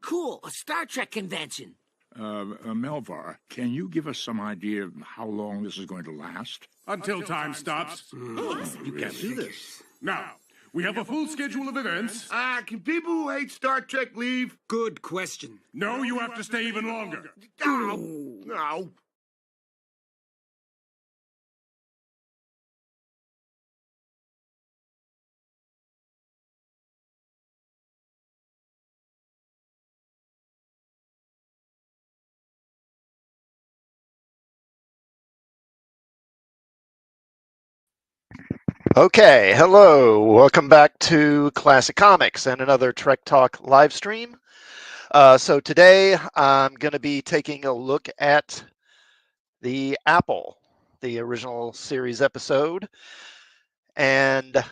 cool. A Star Trek convention. Melvar, can you give us some idea of how long this is going to last? Until time stops. You can't do this. Now, we have a full schedule of events. Can people who hate Star Trek leave? Good question. No, you have to stay even longer. No. Okay, hello. Welcome back to Classic Comics and another Trek Talk live stream. So today I'm going to be taking a look at the Apple, the original series episode. And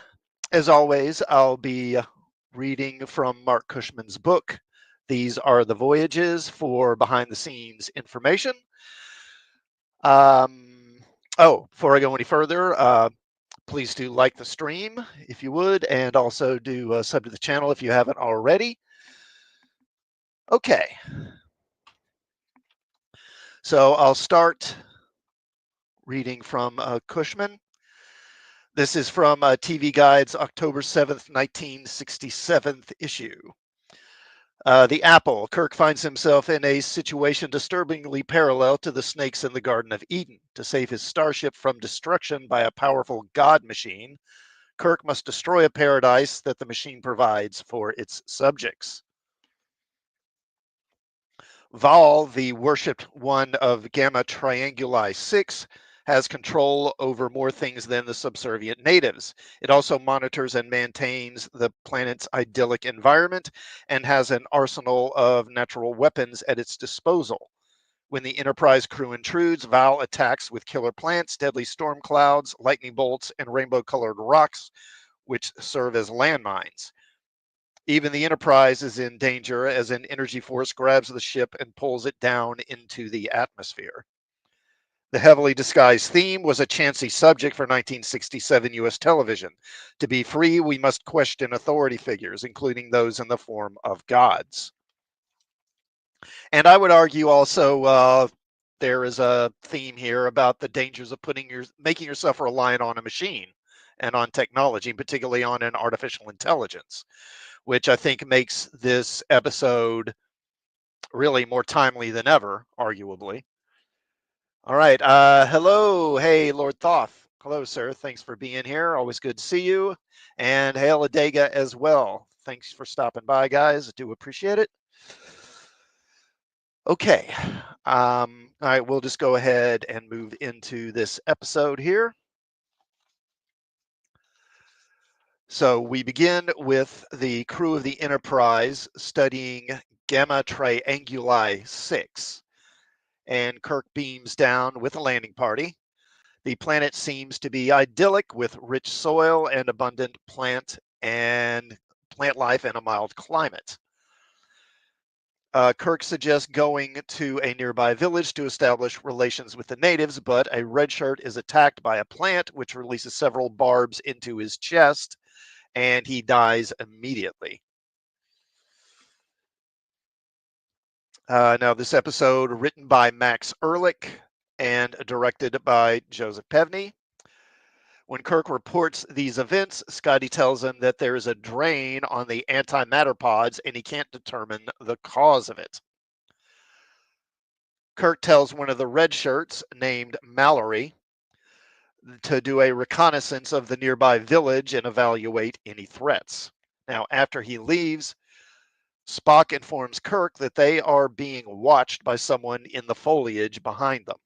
as always, I'll be reading from Mark Cushman's book. These are the voyages for behind the scenes information. Before I go any further, please do like the stream if you would, and also do sub to the channel if you haven't already. Okay. So I'll start reading from Cushman. This is from TV Guide's October 7th, 1967 issue. The Apple. Kirk finds himself in a situation disturbingly parallel to the snakes in the Garden of Eden. To save his starship from destruction by a powerful God machine, Kirk must destroy a paradise that the machine provides for its subjects. Val, the worshipped one of Gamma Trianguli 6, has control over more things than the subservient natives. It also monitors and maintains the planet's idyllic environment and has an arsenal of natural weapons at its disposal. When the Enterprise crew intrudes, Val attacks with killer plants, deadly storm clouds, lightning bolts, and rainbow-colored rocks, which serve as landmines. Even the Enterprise is in danger as an energy force grabs the ship and pulls it down into the atmosphere. The heavily disguised theme was a chancy subject for 1967 U.S. television. To be free, we must question authority figures, including those in the form of gods. And I would argue also there is a theme here about the dangers of making yourself reliant on a machine and on technology, particularly on an artificial intelligence, which I think makes this episode really more timely than ever, arguably. All right. Hello. Hey, Lord Thoth. Hello, sir. Thanks for being here. Always good to see you. And hail Adega as well. Thanks for stopping by, guys. I do appreciate it. Okay. All right. We'll just go ahead and move into this episode here. So we begin with the crew of the Enterprise studying Gamma Trianguli 6. And Kirk beams down with a landing party. The planet seems to be idyllic with rich soil and abundant plant life and a mild climate. Kirk suggests going to a nearby village to establish relations with the natives, but a red shirt is attacked by a plant which releases several barbs into his chest, and he dies immediately. Now, this episode written by Max Ehrlich and directed by Joseph Pevney. When Kirk reports these events, Scotty tells him that there is a drain on the antimatter pods and he can't determine the cause of it. Kirk tells one of the red shirts, named Mallory, to do a reconnaissance of the nearby village and evaluate any threats. Now, after he leaves, Spock informs Kirk that they are being watched by someone in the foliage behind them.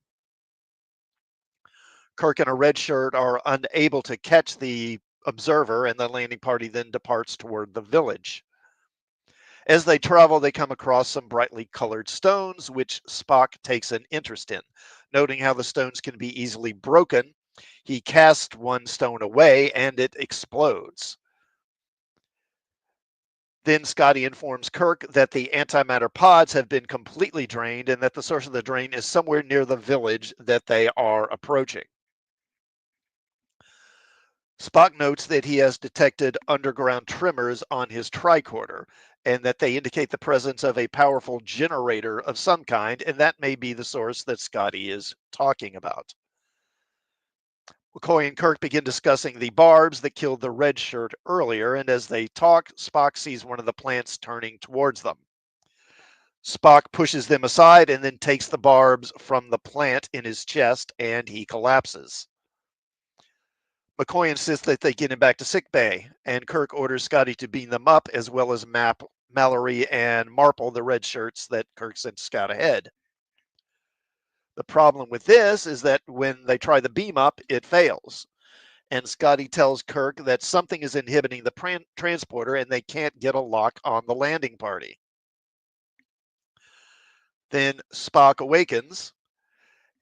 Kirk and a red shirt are unable to catch the observer, and the landing party then departs toward the village. As they travel, they come across some brightly colored stones, which Spock takes an interest in. Noting how the stones can be easily broken, he casts one stone away and it explodes. Then Scotty informs Kirk that the antimatter pods have been completely drained and that the source of the drain is somewhere near the village that they are approaching. Spock notes that he has detected underground tremors on his tricorder, and that they indicate the presence of a powerful generator of some kind, and that may be the source that Scotty is talking about. McCoy and Kirk begin discussing the barbs that killed the red shirt earlier, and as they talk, Spock sees one of the plants turning towards them. Spock pushes them aside and then takes the barbs from the plant in his chest, and he collapses. McCoy insists that they get him back to sickbay, and Kirk orders Scotty to beam them up, as well as Mallory and Marple, the red shirts that Kirk sent to scout ahead. The problem with this is that when they try the beam up, it fails. And Scotty tells Kirk that something is inhibiting the transporter and they can't get a lock on the landing party. Then Spock awakens,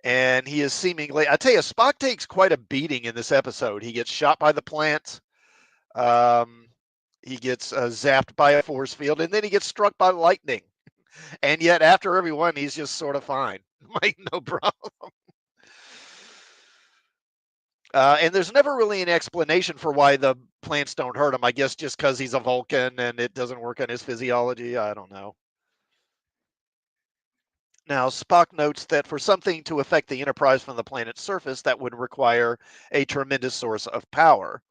and he is seemingly, I tell you, Spock takes quite a beating in this episode. He gets shot by the plant. He gets zapped by a force field, and then he gets struck by lightning. And yet, after every one, he's just sort of fine. Like, no problem. And there's never really an explanation for why the plants don't hurt him. I guess just because he's a Vulcan and it doesn't work on his physiology. I don't know. Now, Spock notes that for something to affect the Enterprise from the planet's surface, that would require a tremendous source of power.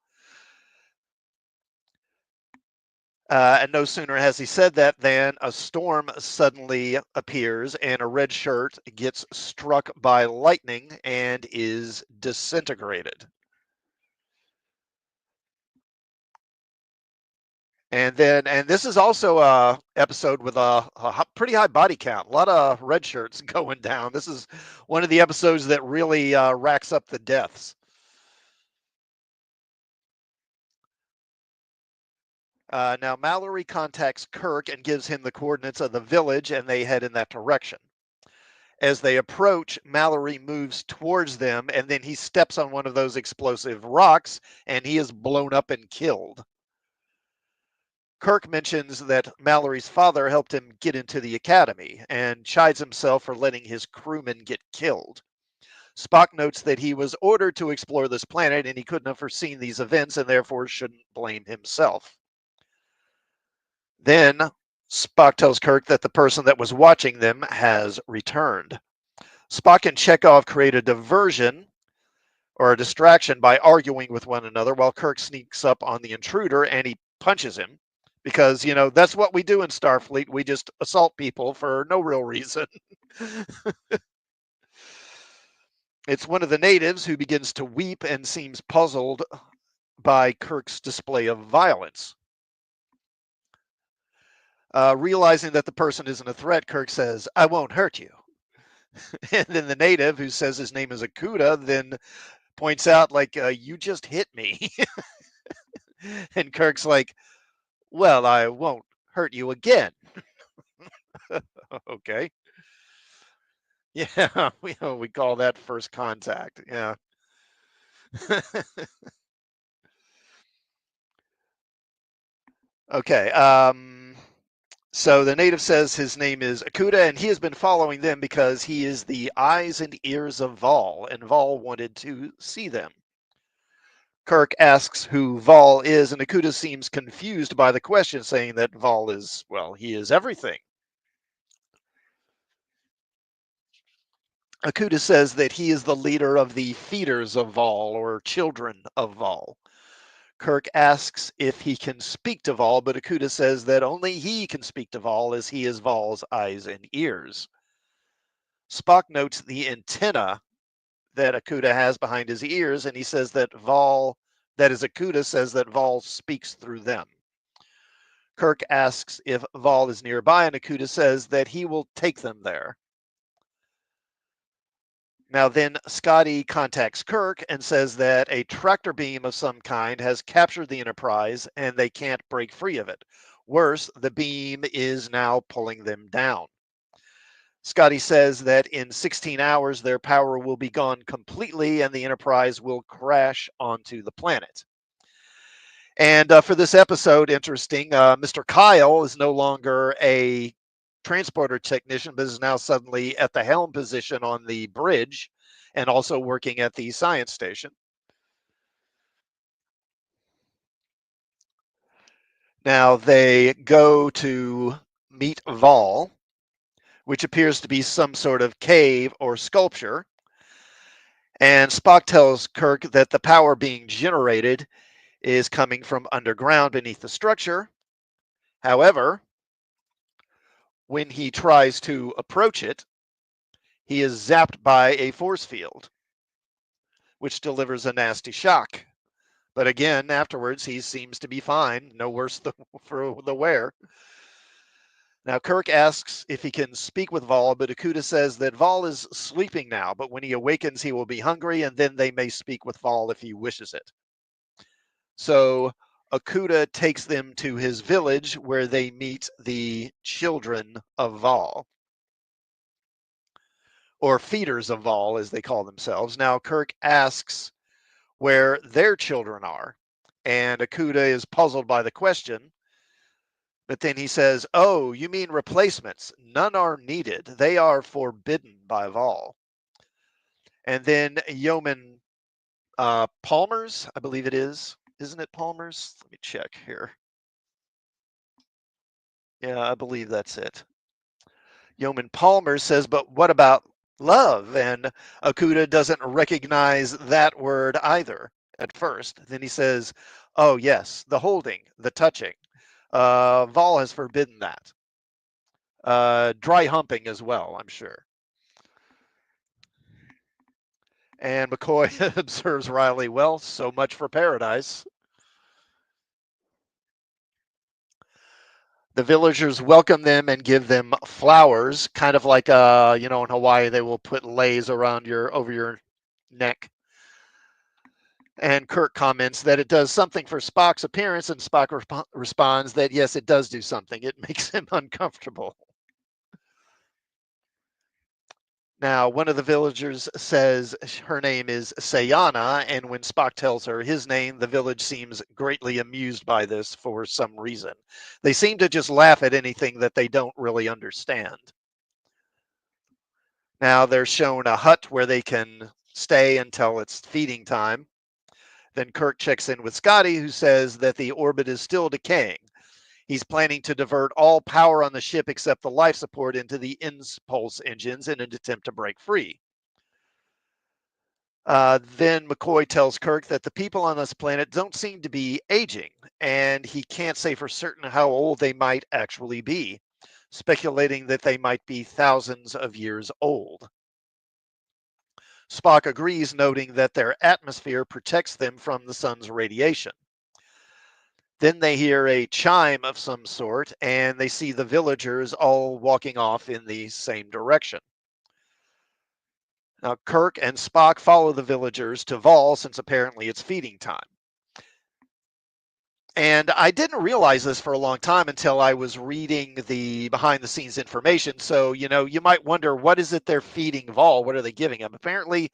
And no sooner has he said that than a storm suddenly appears and a red shirt gets struck by lightning and is disintegrated. And this is also a episode with a pretty high body count. A lot of red shirts going down. This is one of the episodes that really racks up the deaths. Now, Mallory contacts Kirk and gives him the coordinates of the village, and they head in that direction. As they approach, Mallory moves towards them, and then he steps on one of those explosive rocks, and he is blown up and killed. Kirk mentions that Mallory's father helped him get into the academy and chides himself for letting his crewmen get killed. Spock notes that he was ordered to explore this planet and he couldn't have foreseen these events and therefore shouldn't blame himself. Then Spock tells Kirk that the person that was watching them has returned. Spock and Chekhov create a diversion or a distraction by arguing with one another while Kirk sneaks up on the intruder and he punches him. Because, you know, that's what we do in Starfleet. We just assault people for no real reason. It's one of the natives who begins to weep and seems puzzled by Kirk's display of violence. Realizing that the person isn't a threat, Kirk says, "I won't hurt you." And then the native, who says his name is Akuda, then points out, like, you just hit me. And Kirk's like, "Well, I won't hurt you again." Okay. Yeah, we call that first contact. Yeah. Okay. So the native says his name is Akuda, and he has been following them because he is the eyes and ears of Vol, and Vol wanted to see them. Kirk asks who Vol is, and Akuda seems confused by the question, saying that Vol is, well, he is everything. Akuda says that he is the leader of the feeders of Vol, or children of Vol. Kirk asks if he can speak to Vol, but Akuda says that only he can speak to Vol as he is Vol's eyes and ears. Spock notes the antenna that Akuda has behind his ears, and he says that Akuda says that Vol speaks through them. Kirk asks if Vol is nearby, and Akuda says that he will take them there. Now then, Scotty contacts Kirk and says that a tractor beam of some kind has captured the Enterprise and they can't break free of it. Worse, the beam is now pulling them down. Scotty says that in 16 hours, their power will be gone completely and the Enterprise will crash onto the planet. And for this episode, interesting, Mr. Kyle is no longer a transporter technician, but is now suddenly at the helm position on the bridge and also working at the science station. Now they go to meet Vol, which appears to be some sort of cave or sculpture. And Spock tells Kirk that the power being generated is coming from underground beneath the structure. However, when he tries to approach it, he is zapped by a force field, which delivers a nasty shock. But again, afterwards, he seems to be fine, no worse for the wear. Now, Kirk asks if he can speak with Vol, but Okuda says that Vol is sleeping now, but when he awakens, he will be hungry, and then they may speak with Vol if he wishes it. So Okuda takes them to his village where they meet the children of Vol, or feeders of Vol, as they call themselves. Now, Kirk asks where their children are, and Okuda is puzzled by the question. But then he says, "Oh, you mean replacements? None are needed. They are forbidden by Vol." And then Yeoman Palmer's, I believe it is. Isn't it Palmer's? Let me check here. Yeah, I believe that's it. Yeoman Palmer says, "But what about love?" And Okuda doesn't recognize that word either at first. Then he says, "Oh, yes, the holding, the touching. Vol has forbidden that. Dry humping as well, I'm sure." And McCoy observes Riley, "Well, so much for paradise." The villagers welcome them and give them flowers, kind of like in Hawaii they will put leis around over your neck. And Kirk comments that it does something for Spock's appearance, and Spock responds that yes, it does do something. It makes him uncomfortable. Now, one of the villagers says her name is Sayana, and when Spock tells her his name, the village seems greatly amused by this for some reason. They seem to just laugh at anything that they don't really understand. Now, they're shown a hut where they can stay until it's feeding time. Then Kirk checks in with Scotty, who says that the orbit is still decaying. He's planning to divert all power on the ship except the life support into the impulse engines in an attempt to break free. Then McCoy tells Kirk that the people on this planet don't seem to be aging, and he can't say for certain how old they might actually be, speculating that they might be thousands of years old. Spock agrees, noting that their atmosphere protects them from the sun's radiation. Then they hear a chime of some sort, and they see the villagers all walking off in the same direction. Now, Kirk and Spock follow the villagers to Vol, since apparently it's feeding time. And I didn't realize this for a long time until I was reading the behind the scenes information. So, you might wonder, what is it they're feeding Vol? What are they giving him? Apparently,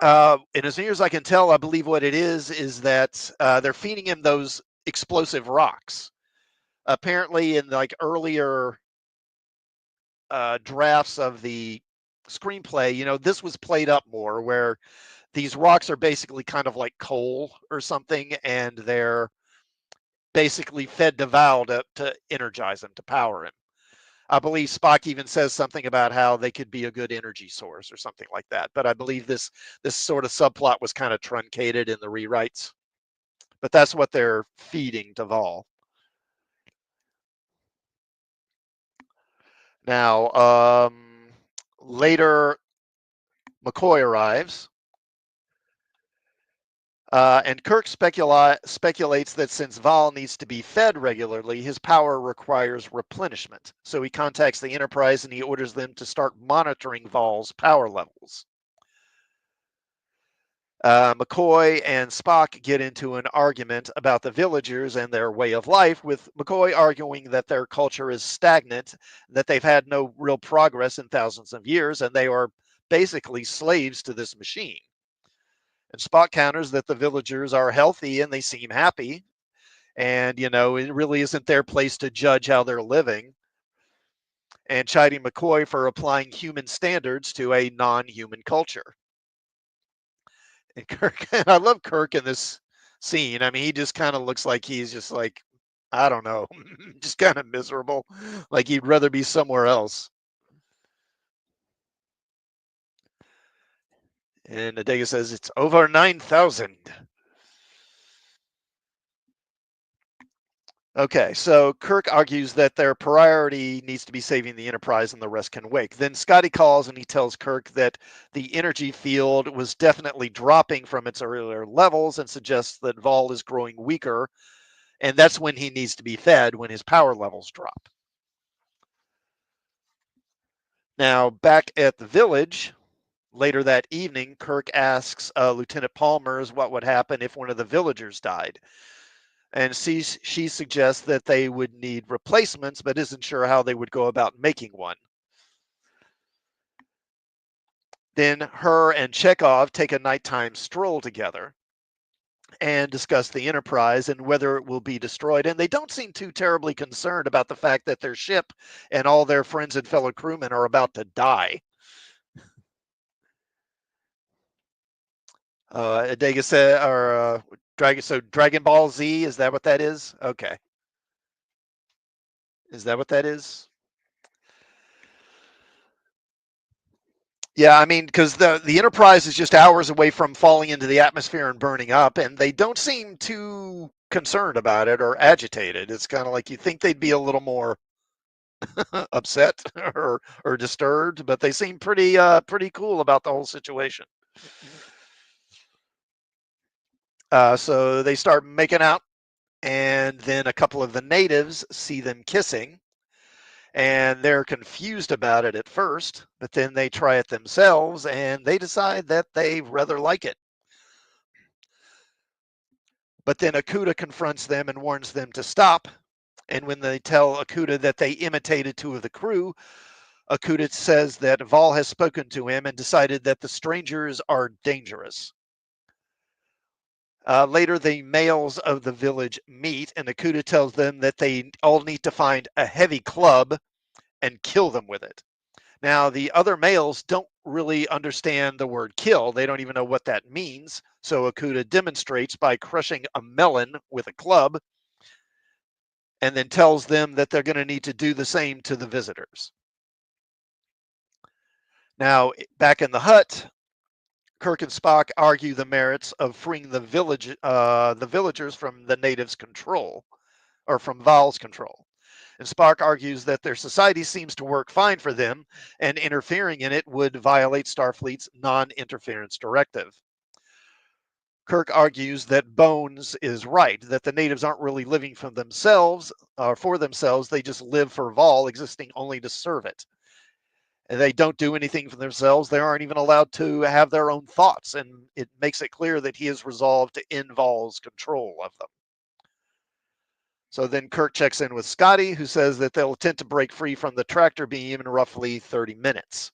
and as near as I can tell, I believe what it is that they're feeding him those explosive rocks. Apparently, in like earlier drafts of the screenplay, this was played up more, where these rocks are basically kind of like coal or something, and they're basically fed to Val to energize him, to power him. I believe Spock even says something about how they could be a good energy source or something like that. But I believe this sort of subplot was kind of truncated in the rewrites. But that's what they're feeding to Vol. Now, later, McCoy arrives. And Kirk speculates that since Vol needs to be fed regularly, his power requires replenishment. So he contacts the Enterprise and he orders them to start monitoring Vol's power levels. McCoy and Spock get into an argument about the villagers and their way of life, with McCoy arguing that their culture is stagnant, that they've had no real progress in thousands of years, and they are basically slaves to this machine. And Spock counters that the villagers are healthy and they seem happy. And, it really isn't their place to judge how they're living. And chiding McCoy for applying human standards to a non human culture. And Kirk, I love Kirk in this scene. I mean, he just kind of looks like he's just like, I don't know, just kind of miserable, like he'd rather be somewhere else. And Adega says it's over 9,000. Okay, so Kirk argues that their priority needs to be saving the Enterprise and the rest can wait. Then Scotty calls and he tells Kirk that the energy field was definitely dropping from its earlier levels and suggests that Vol is growing weaker, and that's when he needs to be fed when his power levels drop. Now, back at the village, later that evening, Kirk asks Lieutenant Palmer's what would happen if one of the villagers died. And she suggests that they would need replacements, but isn't sure how they would go about making one. Then her and Chekhov take a nighttime stroll together and discuss the Enterprise and whether it will be destroyed. And they don't seem too terribly concerned about the fact that their ship and all their friends and fellow crewmen are about to die. Adega said, or Dragon. So Dragon Ball Z, is that what that is? Okay. Is that what that is? Yeah, I mean, because the Enterprise is just hours away from falling into the atmosphere and burning up, and they don't seem too concerned about it or agitated. It's kind of like you think they'd be a little more upset or disturbed, but they seem pretty cool about the whole situation. So they start making out, and then a couple of the natives see them kissing, and they're confused about it at first, but then they try it themselves, and they decide that they rather like it. But then Akuda confronts them and warns them to stop. And when they tell Akuda that they imitated two of the crew, Akuda says that Vol has spoken to him and decided that the strangers are dangerous. Later, the males of the village meet, and Akuda tells them that they all need to find a heavy club and kill them with it. Now, the other males don't really understand the word kill. They don't even know what that means. So Akuda demonstrates by crushing a melon with a club and then tells them that they're going to need to do the same to the visitors. Now, back in the hut, Kirk and Spock argue the merits of freeing the villagers from the natives' control, or from Val's control. And Spock argues that their society seems to work fine for them, and interfering in it would violate Starfleet's non-interference directive. Kirk argues that Bones is right, that the natives aren't really living for themselves, they just live for Vol, existing only to serve it. And they don't do anything for themselves. They aren't even allowed to have their own thoughts, and it makes it clear that he is resolved to end Vol's control of them. So then Kirk checks in with Scotty, who says that they'll attempt to break free from the tractor beam in roughly 30 minutes.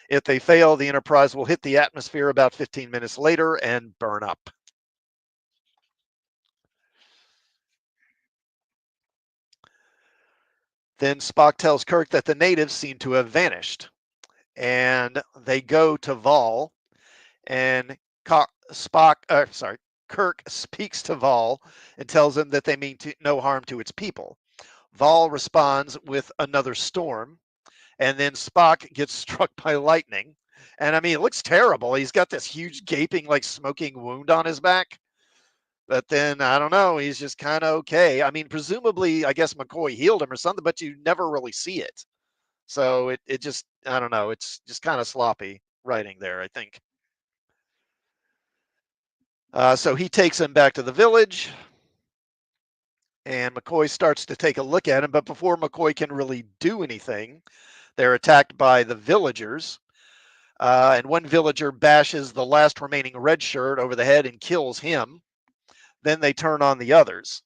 If they fail, the Enterprise will hit the atmosphere about 15 minutes later and burn up. Then Spock tells Kirk that the natives seem to have vanished, and they go to Vol, and Kirk speaks to Vol and tells him that they mean no harm to its people. Vol responds with another storm, and then Spock gets struck by lightning. And I mean, it looks terrible. He's got this huge gaping, like smoking wound on his back. But then I don't know. He's just kind of okay. I mean, presumably, I guess McCoy healed him or something, but you never really see it. So it just, I don't know. It's just kind of sloppy writing there, I think. So he takes him back to the village, and McCoy starts to take a look at him. But before McCoy can really do anything, they're attacked by the villagers. And one villager bashes the last remaining red shirt over the head and kills him. Then they turn on the others.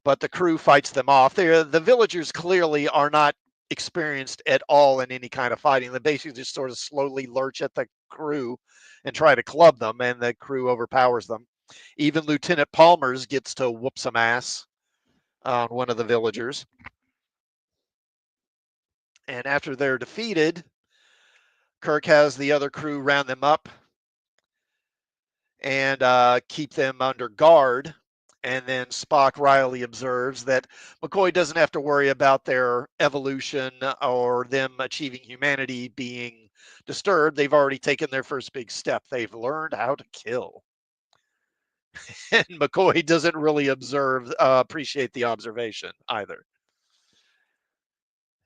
But the crew fights them off. The villagers clearly are not experienced at all in any kind of fighting. They basically just sort of slowly lurch at the crew and try to club them, and the crew overpowers them. Even Lieutenant Palmer's gets to whoop some ass on one of the villagers. And after they're defeated, Kirk has the other crew round them up, and keep them under guard. And then Spock wryly observes that McCoy doesn't have to worry about their evolution or them achieving humanity being disturbed. They've already taken their first big step. They've learned how to kill. And McCoy doesn't really appreciate the observation either.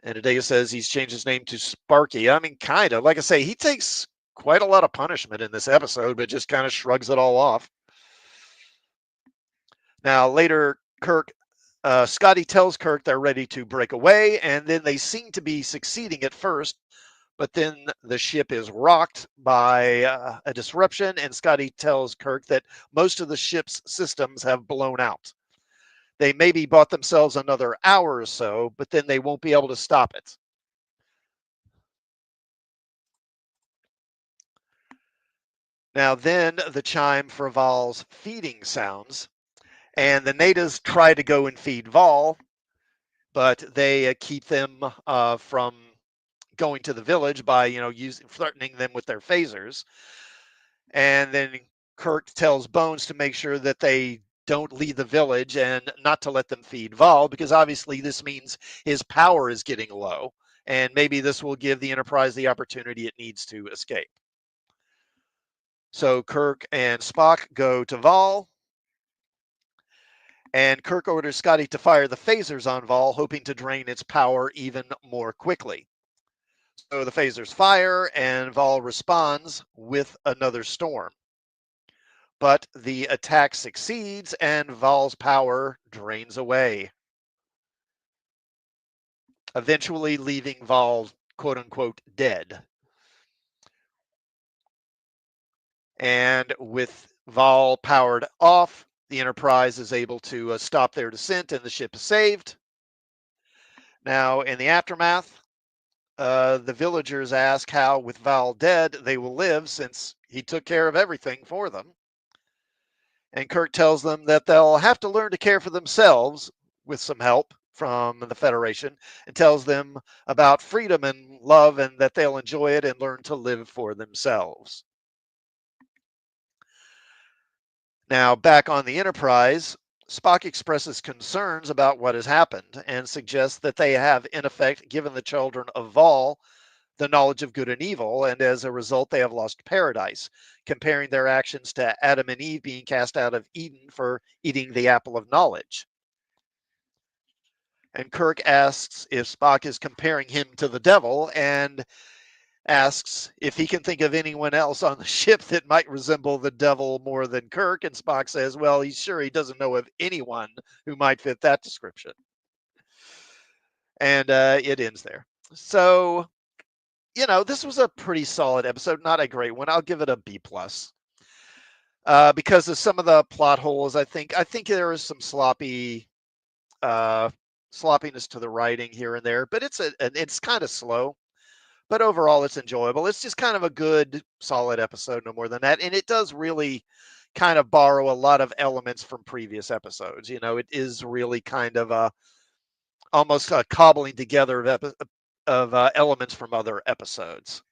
And Adega says he's changed his name to Sparky. I mean, kind of. Like I say, he takes quite a lot of punishment in this episode, but just kind of shrugs it all off. Now, later, Scotty tells Kirk they're ready to break away, and then they seem to be succeeding at first, but then the ship is rocked by a disruption, and Scotty tells Kirk that most of the ship's systems have blown out. They maybe bought themselves another hour or so, but then they won't be able to stop it. Now, then the chime for Val's feeding sounds, and the natives try to go and feed Val, but they keep them from going to the village by, threatening them with their phasers. And then Kirk tells Bones to make sure that they don't leave the village and not to let them feed Val, because obviously this means his power is getting low, and maybe this will give the Enterprise the opportunity it needs to escape. So Kirk and Spock go to Val, and Kirk orders Scotty to fire the phasers on Val, hoping to drain its power even more quickly. So the phasers fire, and Val responds with another storm. But the attack succeeds, and Val's power drains away, eventually leaving Val, quote unquote, dead. And with Val powered off, the Enterprise is able to stop their descent, and the ship is saved. Now, in the aftermath, the villagers ask how, with Val dead, they will live since he took care of everything for them. And Kirk tells them that they'll have to learn to care for themselves with some help from the Federation, and tells them about freedom and love, and that they'll enjoy it and learn to live for themselves. Now, back on the Enterprise, Spock expresses concerns about what has happened and suggests that they have, in effect, given the children of Val the knowledge of good and evil, and as a result, they have lost paradise, comparing their actions to Adam and Eve being cast out of Eden for eating the apple of knowledge. And Kirk asks if Spock is comparing him to the devil, and asks if he can think of anyone else on the ship that might resemble the devil more than Kirk. And Spock says, well, he's sure he doesn't know of anyone who might fit that description. And it ends there. So, this was a pretty solid episode, not a great one. I'll give it a B+. Because of some of the plot holes, I think there is some sloppiness to the writing here and there, but it's kind of slow. But overall, it's enjoyable. It's just kind of a good, solid episode, no more than that. And it does really kind of borrow a lot of elements from previous episodes. It is really kind of almost a cobbling together of elements from other episodes.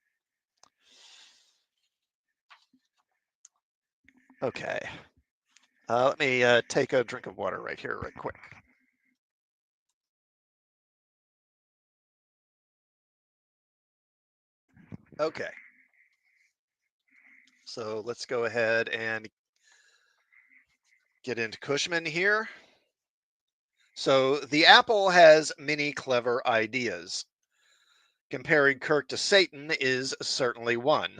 Okay. Let me take a drink of water right here, right quick. Okay. So let's go ahead and get into Cushman here. So the apple has many clever ideas. Comparing Kirk to Satan is certainly one.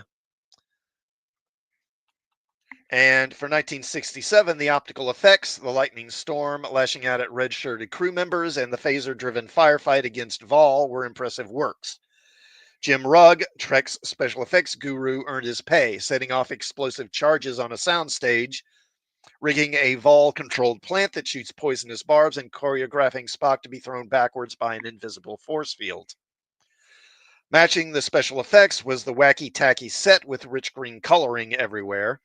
And for 1967, the optical effects, the lightning storm lashing out at red-shirted crew members, and the phaser-driven firefight against Val were impressive works. Jim Rugg, Trek's special effects guru, earned his pay, setting off explosive charges on a soundstage, rigging a Val-controlled plant that shoots poisonous barbs, and choreographing Spock to be thrown backwards by an invisible force field. Matching the special effects was the wacky-tacky set with rich green coloring everywhere.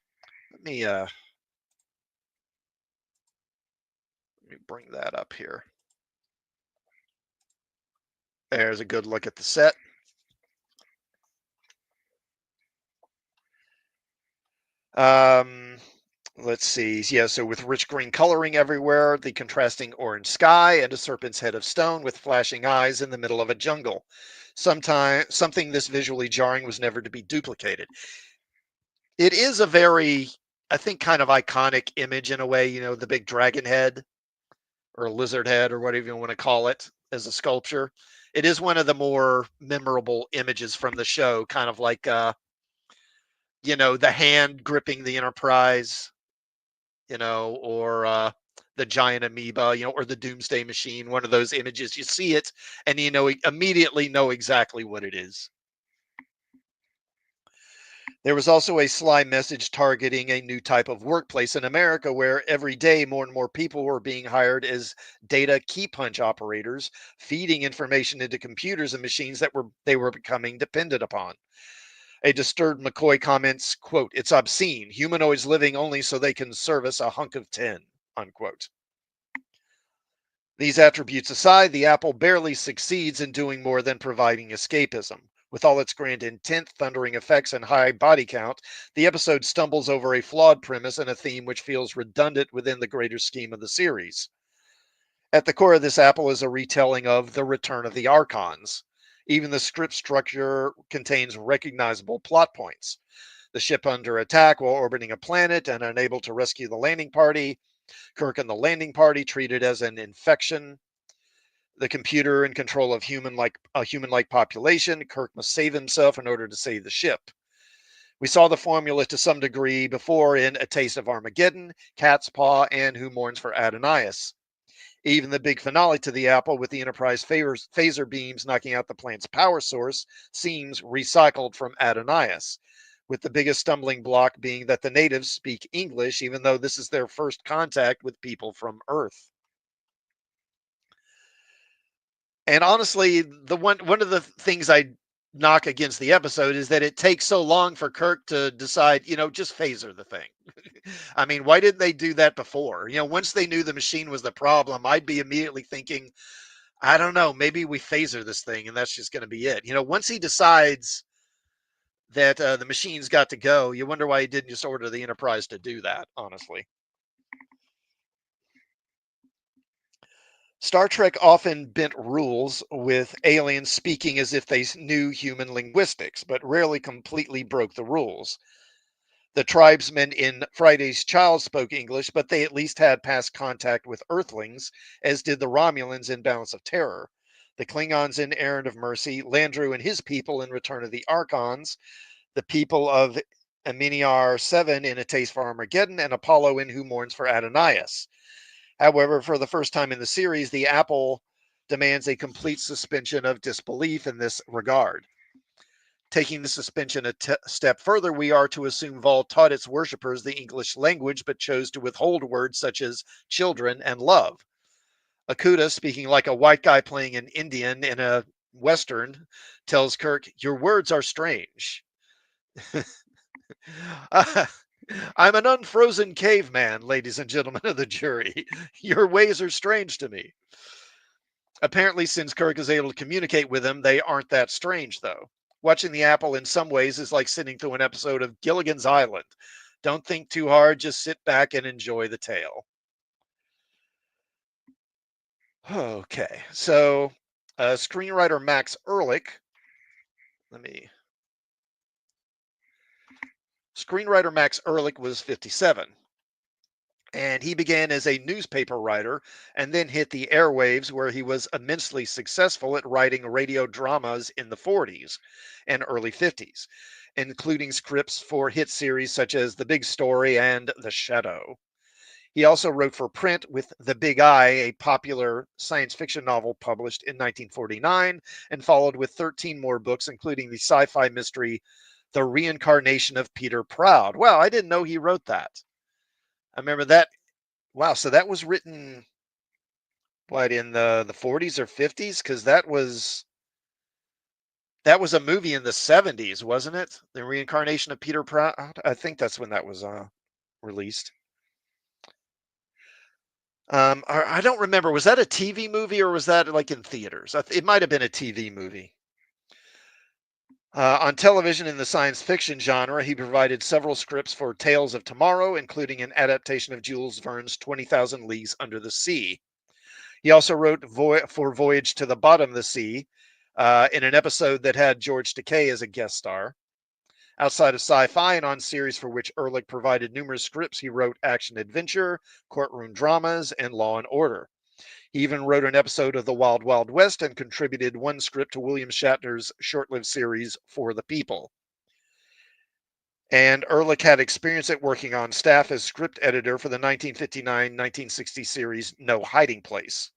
Let me bring that up here. There's a good look at the set. Let's see. Yeah, so with rich green coloring everywhere, the contrasting orange sky, and a serpent's head of stone with flashing eyes in the middle of a jungle. Something this visually jarring was never to be duplicated. It is a very, I think, kind of iconic image in a way, the big dragon head or lizard head or whatever you want to call it as a sculpture. It is one of the more memorable images from the show, kind of like, the hand gripping the Enterprise, or the giant amoeba, or the doomsday machine, one of those images. You see it and immediately know exactly what it is. There was also a sly message targeting a new type of workplace in America where every day more and more people were being hired as data key punch operators, feeding information into computers and machines that they were becoming dependent upon. A disturbed McCoy comments, quote, "It's obscene. Humanoids living only so they can service a hunk of tin," unquote. These attributes aside, the Apple barely succeeds in doing more than providing escapism. With all its grand intent, thundering effects, and high body count, the episode stumbles over a flawed premise and a theme which feels redundant within the greater scheme of the series. At the core of this Apple is a retelling of The Return of the Archons. Even the script structure contains recognizable plot points. The ship under attack while orbiting a planet and unable to rescue the landing party. Kirk and the landing party treated as an infection. The computer in control of a human-like population. Kirk must save himself in order to save the ship. We saw the formula to some degree before in A Taste of Armageddon, Cat's Paw, and Who Mourns for Adonias. Even the big finale to the Apple with the Enterprise phaser beams knocking out the plant's power source seems recycled from Adonias, with the biggest stumbling block being that the natives speak English, even though this is their first contact with people from Earth. And honestly, the one of the things I knock against the episode is that it takes so long for Kirk to decide, just phaser the thing. I mean, why didn't they do that before? Once they knew the machine was the problem, I'd be immediately thinking, I don't know, maybe we phaser this thing and that's just going to be it. Once he decides that the machine's got to go, you wonder why he didn't just order the Enterprise to do that, honestly. Star Trek often bent rules with aliens speaking as if they knew human linguistics, but rarely completely broke the rules. The tribesmen in Friday's Child spoke English, but they at least had past contact with Earthlings, as did the Romulans in Balance of Terror, the Klingons in Errand of Mercy, Landru and his people in Return of the Archons, the people of Aminiar 7 in A Taste for Armageddon, and Apollo in Who Mourns for Adonias. However, for the first time in the series, the Apple demands a complete suspension of disbelief in this regard. Taking the suspension a step further, we are to assume Vol taught its worshippers the English language, but chose to withhold words such as children and love. Akuda, speaking like a white guy playing an Indian in a Western, tells Kirk, "Your words are strange." I'm an unfrozen caveman, ladies and gentlemen of the jury. Your ways are strange to me. Apparently, since Kirk is able to communicate with them, they aren't that strange, though. Watching the Apple in some ways is like sitting through an episode of Gilligan's Island. Don't think too hard, just sit back and enjoy the tale. Okay, so screenwriter Max Ehrlich, Screenwriter Max Ehrlich was 57. And he began as a newspaper writer and then hit the airwaves, where he was immensely successful at writing radio dramas in the 40s and early 50s, including scripts for hit series such as The Big Story and The Shadow. He also wrote for print with The Big Eye, a popular science fiction novel published in 1949, and followed with 13 more books, including the sci-fi mystery The Reincarnation of Peter Proud. Wow, I didn't know he wrote that. I remember that. Wow, so that was written what, in the 40s or 50s? Because that was a movie in the 70s, wasn't it? The Reincarnation of Peter Proud. I think that's when that was released. I don't remember. Was that a TV movie or was that like in theaters? It might have been a TV movie. On television in the science fiction genre, he provided several scripts for Tales of Tomorrow, including an adaptation of Jules Verne's 20,000 Leagues Under the Sea. He also wrote for Voyage to the Bottom of the Sea in an episode that had George Takei as a guest star. Outside of sci-fi and on series for which Ehrlich provided numerous scripts, he wrote action adventure, courtroom dramas, and Law and Order. He even wrote an episode of The Wild Wild West and contributed one script to William Shatner's short-lived series For the People. And Ehrlich had experience at working on staff as script editor for the 1959-1960 series No Hiding Place.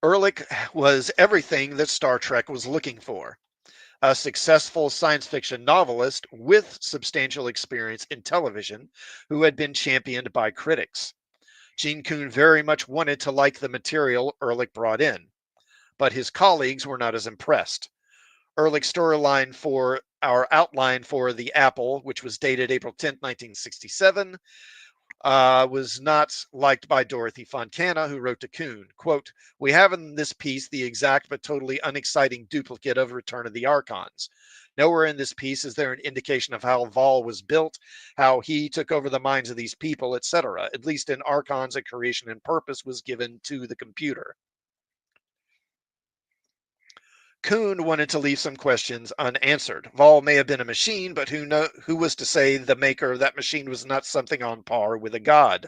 Ehrlich was everything that Star Trek was looking for. A successful science fiction novelist with substantial experience in television who had been championed by critics. Gene Coon very much wanted to like the material Ehrlich brought in, but his colleagues were not as impressed. Ehrlich's storyline for our outline for The Apple, which was dated April 10, 1967, was not liked by Dorothy Fontana, who wrote to Coon, quote, "We have in this piece the exact but totally unexciting duplicate of Return of the Archons. Nowhere in this piece is there an indication of how Vol was built, how he took over the minds of these people, etc. At least in Archons, a creation and purpose was given to the computer." Coon wanted to leave some questions unanswered. Vol may have been a machine, but who was to say the maker of that machine was not something on par with a god?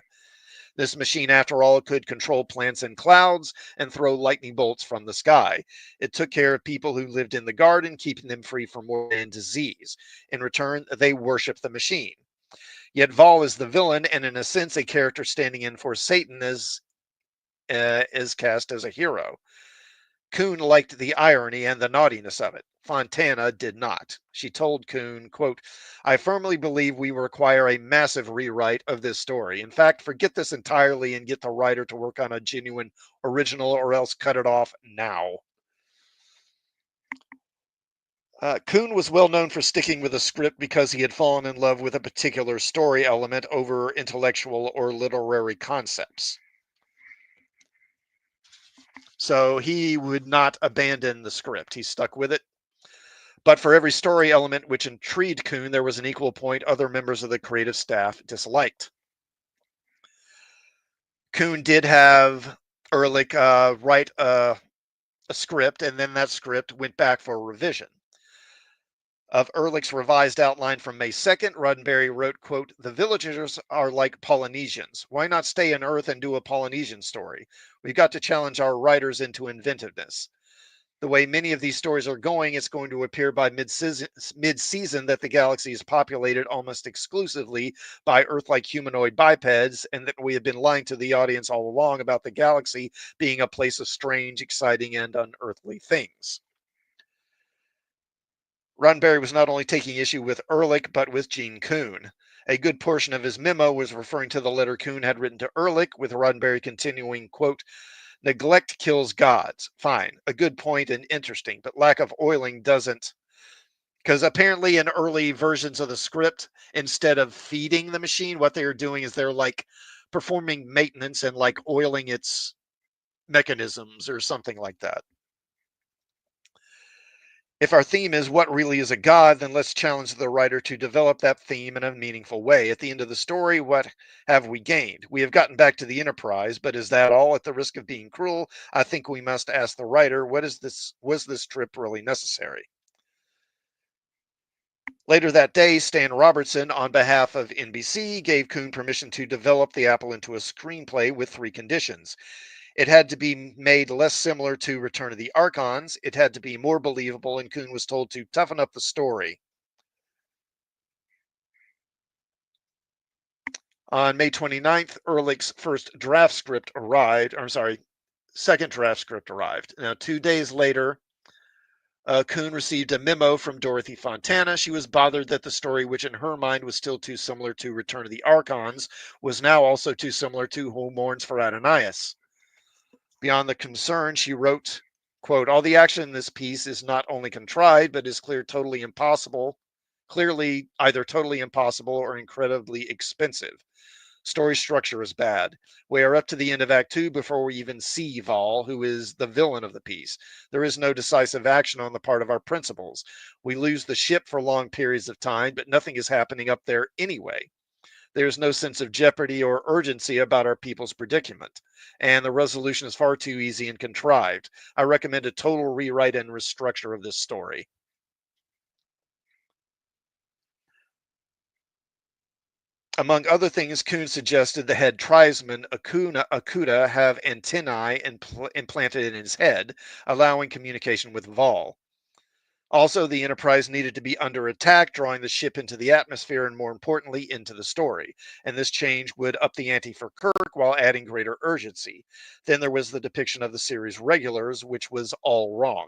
This machine, after all, could control plants and clouds and throw lightning bolts from the sky. It took care of people who lived in the garden, keeping them free from war and disease. In return, they worshiped the machine. Yet Vol is the villain, and in a sense, a character standing in for Satan is cast as a hero. Coon liked the irony and the naughtiness of it. Fontana did not. She told Coon, quote, "I firmly believe we require a massive rewrite of this story. In fact, forget this entirely and get the writer to work on a genuine original or else cut it off now." Coon was well known for sticking with a script because he had fallen in love with a particular story element over intellectual or literary concepts. So he would not abandon the script. He stuck with it. But for every story element which intrigued Coon, there was an equal point other members of the creative staff disliked. Coon did have Ehrlich write a script, and then that script went back for revision. Of Ehrlich's revised outline from May 2nd, Roddenberry wrote, quote, "The villagers are like Polynesians. Why not stay on Earth and do a Polynesian story? We've got to challenge our writers into inventiveness. The way many of these stories are going, it's going to appear by mid-season that the galaxy is populated almost exclusively by Earth-like humanoid bipeds, and that we have been lying to the audience all along about the galaxy being a place of strange, exciting, and unearthly things." Roddenberry was not only taking issue with Ehrlich, but with Gene Coon. A good portion of his memo was referring to the letter Coon had written to Ehrlich, with Roddenberry continuing, quote, "Neglect kills gods. Fine, a good point and interesting, but lack of oiling doesn't." Because apparently in early versions of the script, instead of feeding the machine, what they're doing is they're like performing maintenance and like oiling its mechanisms or something like that. If our theme is what really is a god, then let's challenge the writer to develop that theme in a meaningful way. At the end of the story, what have we gained? We have gotten back to the Enterprise, but is that all? At the risk of being cruel, I think we must ask the writer, was this trip really necessary? Later that day, Stan Robertson, on behalf of NBC, gave Coon permission to develop The Apple into a screenplay with 3 conditions. It had to be made less similar to Return of the Archons. It had to be more believable, and Coon was told to toughen up the story. On May 29th, Ehrlich's second draft script arrived. Now, 2 days later, Coon received a memo from Dorothy Fontana. She was bothered that the story, which in her mind was still too similar to Return of the Archons, was now also too similar to Who Mourns for Adonais. Beyond the concern, she wrote, quote, "All the action in this piece is not only contrived, but is clearly either totally impossible or incredibly expensive. Story structure is bad. We are up to the end of Act 2 before we even see Vol, who is the villain of the piece. There is no decisive action on the part of our principals. We lose the ship for long periods of time, but nothing is happening up there anyway. There is no sense of jeopardy or urgency about our people's predicament, and the resolution is far too easy and contrived. I recommend a total rewrite and restructure of this story. Among other things, Kuhn suggested the head tribesman Akuda have antennae implanted in his head, allowing communication with Vol. Also, the Enterprise needed to be under attack, drawing the ship into the atmosphere and, more importantly, into the story. And this change would up the ante for Kirk while adding greater urgency. Then there was the depiction of the series regulars, which was all wrong.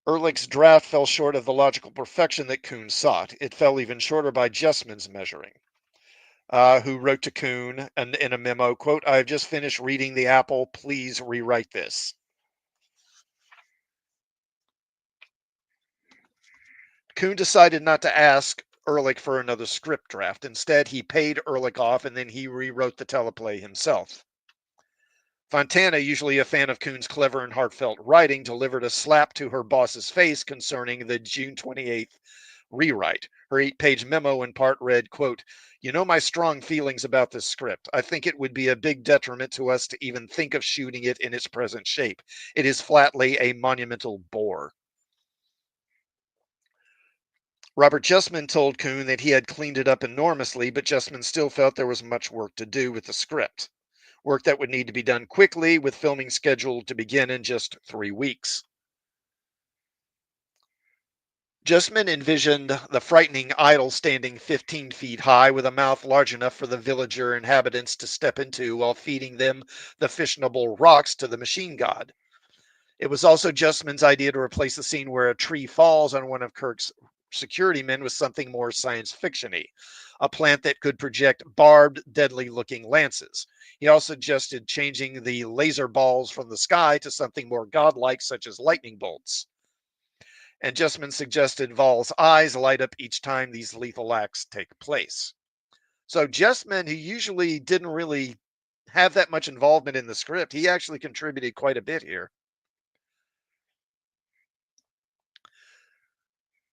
Ehrlich's draft fell short of the logical perfection that Kuhn sought. It fell even shorter by Justman's measuring. Who wrote to Kuhn in a memo, quote, "I have just finished reading The Apple. Please rewrite this." Kuhn decided not to ask Ehrlich for another script draft. Instead, he paid Ehrlich off and then he rewrote the teleplay himself. Fontana, usually a fan of Kuhn's clever and heartfelt writing, delivered a slap to her boss's face concerning the June 28th rewrite. Her 8-page memo in part read, quote, "You know my strong feelings about this script. I think it would be a big detriment to us to even think of shooting it in its present shape. It is flatly a monumental bore." Robert Justman told Kuhn that he had cleaned it up enormously, but Justman still felt there was much work to do with the script. Work that would need to be done quickly, with filming scheduled to begin in just 3 weeks. Justman envisioned the frightening idol standing 15 feet high with a mouth large enough for the villager inhabitants to step into while feeding them the fissionable rocks to the machine god. It was also Justman's idea to replace the scene where a tree falls on one of Kirk's security men with something more science fiction-y, a plant that could project barbed, deadly-looking lances. He also suggested changing the laser balls from the sky to something more godlike, such as lightning bolts. And Justman suggested Vol's eyes light up each time these lethal acts take place. So Justman, who usually didn't really have that much involvement in the script, he actually contributed quite a bit here.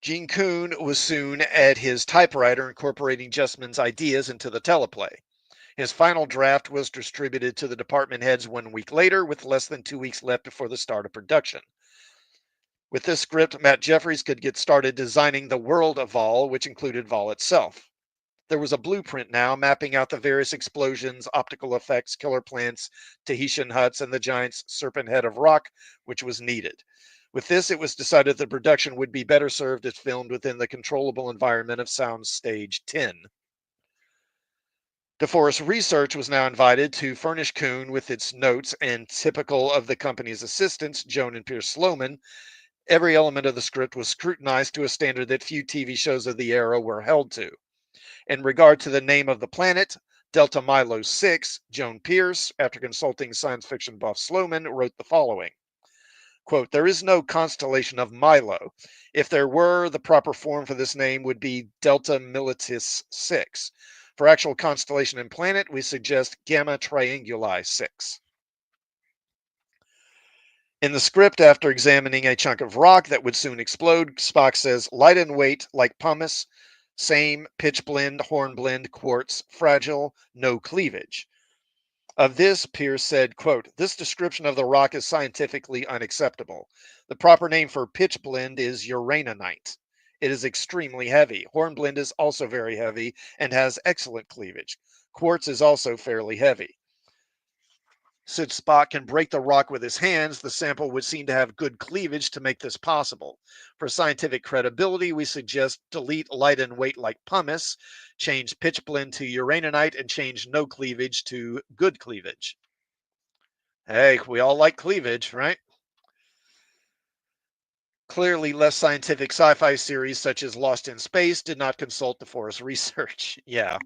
Gene Kuhn was soon at his typewriter incorporating Justman's ideas into the teleplay. His final draft was distributed to the department heads 1 week later, with less than 2 weeks left before the start of production. With this script, Matt Jeffries could get started designing the world of Vol, which included Vol itself. There was a blueprint now mapping out the various explosions, optical effects, killer plants, Tahitian huts, and the giant's serpent head of rock, which was needed. With this, it was decided the production would be better served if filmed within the controllable environment of Soundstage 10. DeForest Research was now invited to furnish Kuhn with its notes, and typical of the company's assistants, Joan and Pierce Sloman, every element of the script was scrutinized to a standard that few TV shows of the era were held to. In regard to the name of the planet, Delta Milo 6, Joan Pierce, after consulting science fiction buff Sloman, wrote the following. Quote, "There is no constellation of Milo. If there were, the proper form for this name would be Delta Militis 6. For actual constellation and planet, we suggest Gamma Trianguli 6. In the script, after examining a chunk of rock that would soon explode, Spock says, light in weight like pumice, same pitch blend, horn blend, quartz, fragile, no cleavage. Of this, Pierce said, quote, "This description of the rock is scientifically unacceptable. The proper name for pitch blend is uraninite. It is extremely heavy. Hornblende is also very heavy and has excellent cleavage. Quartz is also fairly heavy. Since Spock can break the rock with his hands, the sample would seem to have good cleavage to make this possible. For scientific credibility, we suggest delete light and weight like pumice, change pitch blend to uraninite, and change no cleavage to good cleavage." Hey, we all like cleavage, right? Clearly, less scientific sci-fi series such as Lost in Space did not consult DeForest Research. Yeah.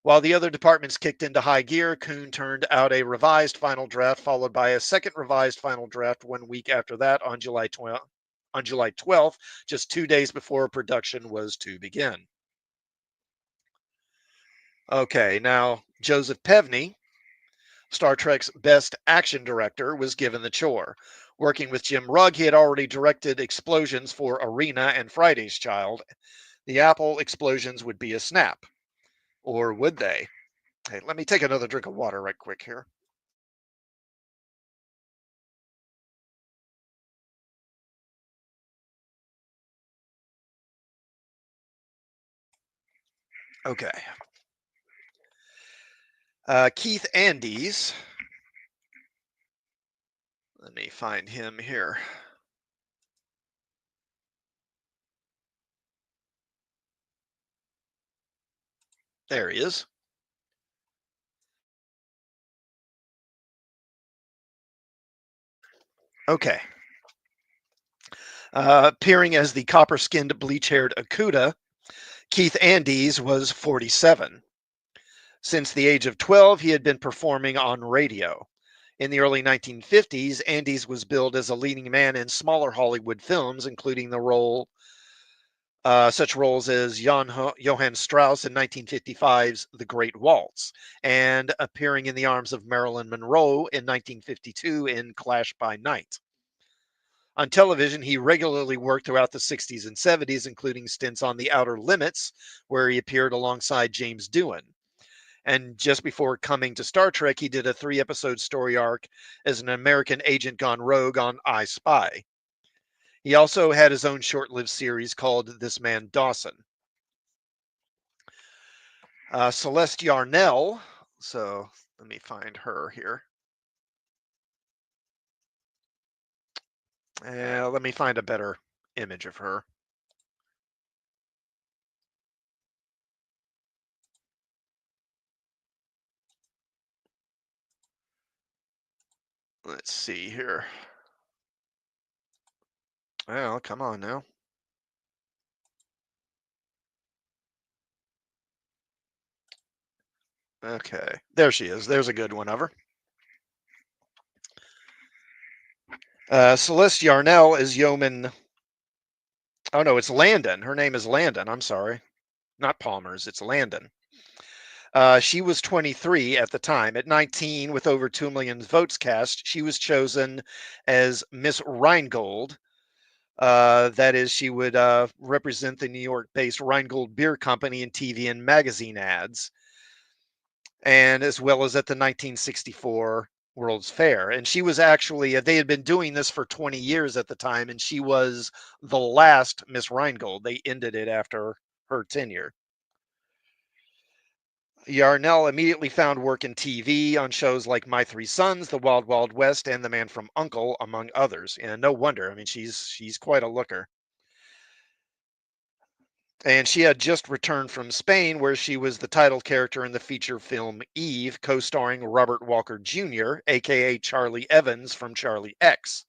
While the other departments kicked into high gear, Kuhn turned out a revised final draft, followed by a second revised final draft 1 week after that on July 12th. on July 12th, just 2 days before production was to begin. Okay, now Joseph Pevney, Star Trek's best action director, was given the chore. Working with Jim Rugg, he had already directed explosions for Arena and Friday's Child. The Apple explosions would be a snap. Or would they? Hey, let me take another drink of water right quick here. Okay. Keith Andes. Let me find him here. There he is. Okay. Appearing as the copper-skinned, bleach-haired Akuda, Keith Andes was 47. Since the age of 12, he had been performing on radio. In the early 1950s, Andes was billed as a leading man in smaller Hollywood films, including such roles as Johann Strauss in 1955's The Great Waltz, and appearing in the arms of Marilyn Monroe in 1952 in Clash by Night. On television, he regularly worked throughout the 60s and 70s, including stints on The Outer Limits, where he appeared alongside James Doohan. And just before coming to Star Trek, he did a 3-episode story arc as an American agent gone rogue on I Spy. He also had his own short-lived series called This Man Dawson. Celeste Yarnell. So let me find her here. Let me find a better image of her. Let's see here. Well, come on now. Okay, there she is. There's a good one of her. Celeste Yarnell is Yeoman. Oh no, it's Landon. Her name is Landon. I'm sorry, not Palmer's. It's Landon. She was 23 at the time. At 19, with over 2 million votes cast, she was chosen as Miss Rheingold. That is, she would represent the New York-based Rheingold Beer Company in TV and magazine ads, and as well as at the 1964 World's Fair. And she was actually, they had been doing this for 20 years at the time, and she was the last Miss Rheingold. They ended it after her tenure. Yarnell immediately found work in TV on shows like My Three Sons, The Wild Wild West, and The Man from U.N.C.L.E., among others. And no wonder. I mean, she's quite a looker. And she had just returned from Spain, where she was the title character in the feature film Eve, co-starring Robert Walker Jr., aka Charlie Evans from Charlie X.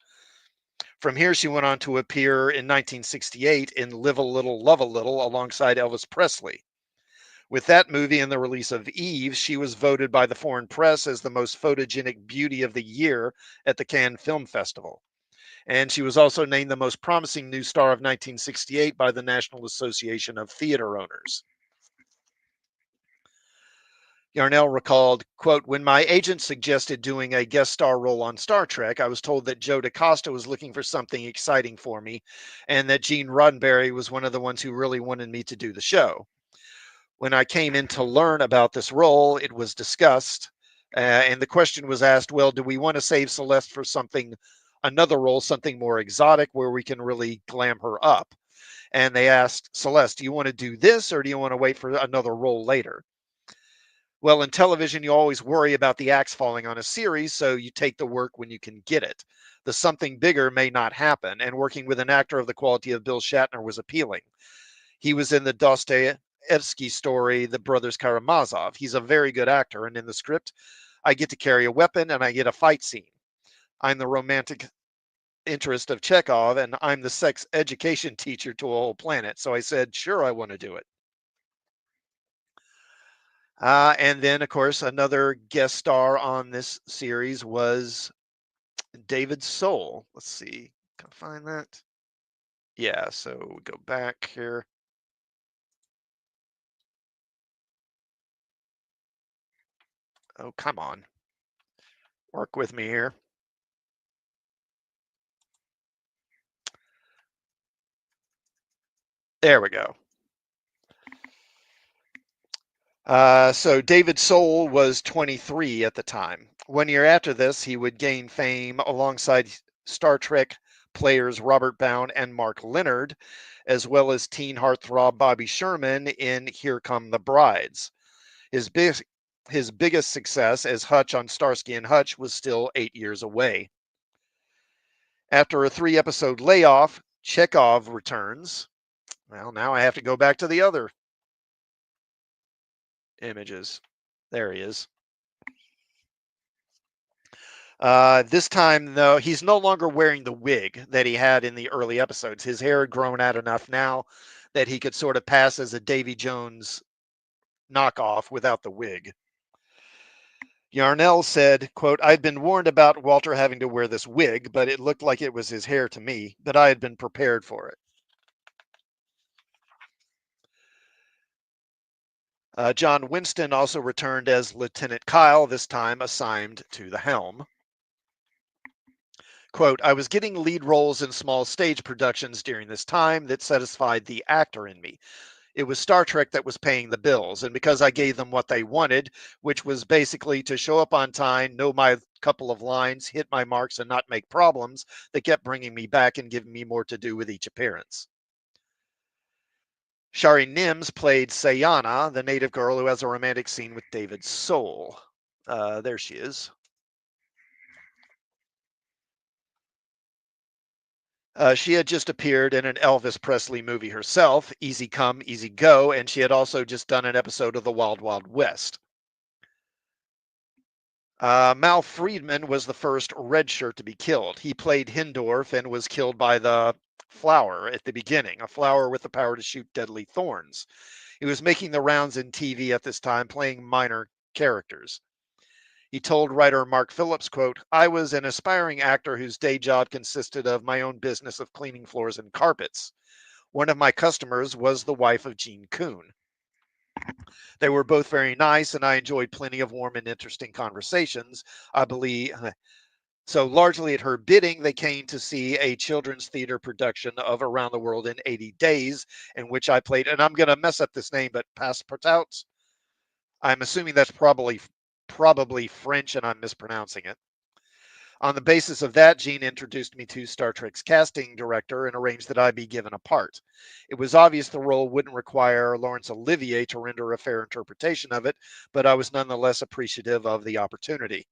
From here, she went on to appear in 1968 in Live a Little, Love a Little alongside Elvis Presley. With that movie and the release of Eve, she was voted by the foreign press as the most photogenic beauty of the year at the Cannes Film Festival. And she was also named the most promising new star of 1968 by the National Association of Theater Owners. Yarnell recalled, quote, "When my agent suggested doing a guest star role on Star Trek, I was told that Joe DaCosta was looking for something exciting for me and that Gene Roddenberry was one of the ones who really wanted me to do the show. When I came in to learn about this role, it was discussed, and the question was asked, well, do we want to save Celeste for another role, something more exotic where we can really glam her up? And they asked Celeste, do you want to do this or do you want to wait for another role later? Well, in television, you always worry about the axe falling on a series, so you take the work when you can get it. The something bigger may not happen, and working with an actor of the quality of Bill Shatner was appealing. He was in the Dostoevsky story, The Brothers Karamazov. He's a very good actor, and in the script, I get to carry a weapon and I get a fight scene. I'm the romantic interest of Chekhov, and I'm the sex education teacher to a whole planet. So I said, sure, I want to do it. And then, of course, another guest star on this series was David Soul. Let's see, can I find that? Yeah, so we go back here. Oh, come on. Work with me here. There we go. So David Soul was 23 at the time. 1 year after this, he would gain fame alongside Star Trek players Robert Bound and Mark Leonard, as well as teen heartthrob Bobby Sherman in Here Come the Brides. His biggest success as Hutch on Starsky and Hutch was still 8 years away. After a 3-episode layoff, Chekhov returns. Well, now I have to go back to the other images. There he is. This time, though, he's no longer wearing the wig that he had in the early episodes. His hair had grown out enough now that he could sort of pass as a Davy Jones knockoff without the wig. Yarnell said, quote, I'd been warned about Walter having to wear this wig, but it looked like it was his hair to me, but I had been prepared for it. John Winston also returned as Lieutenant Kyle, this time assigned to the helm. Quote, I was getting lead roles in small stage productions during this time that satisfied the actor in me. It was Star Trek that was paying the bills, and because I gave them what they wanted, which was basically to show up on time, know my couple of lines, hit my marks, and not make problems, they kept bringing me back and giving me more to do with each appearance. Shari Nims played Sayana, the native girl who has a romantic scene with David Soul. There she is. She had just appeared in an Elvis Presley movie herself, Easy Come, Easy Go, and she had also just done an episode of The Wild Wild West. Mal Friedman was the first red shirt to be killed. He played Hindorf and was killed by the flower at the beginning, a flower with the power to shoot deadly thorns. He was making the rounds in TV at this time, playing minor characters. He told writer Mark Phillips, quote, I was an aspiring actor whose day job consisted of my own business of cleaning floors and carpets. One of my customers was the wife of Gene Coon. They were both very nice, and I enjoyed plenty of warm and interesting conversations. I believe so. Largely at her bidding, they came to see a children's theater production of Around the World in 80 Days, in which I played, and I'm going to mess up this name, but Passepartout. I'm assuming that's probably French, and I'm mispronouncing it. On the basis of that, Gene introduced me to Star Trek's casting director and arranged that I be given a part. It was obvious the role wouldn't require Laurence Olivier to render a fair interpretation of it, but I was nonetheless appreciative of the opportunity.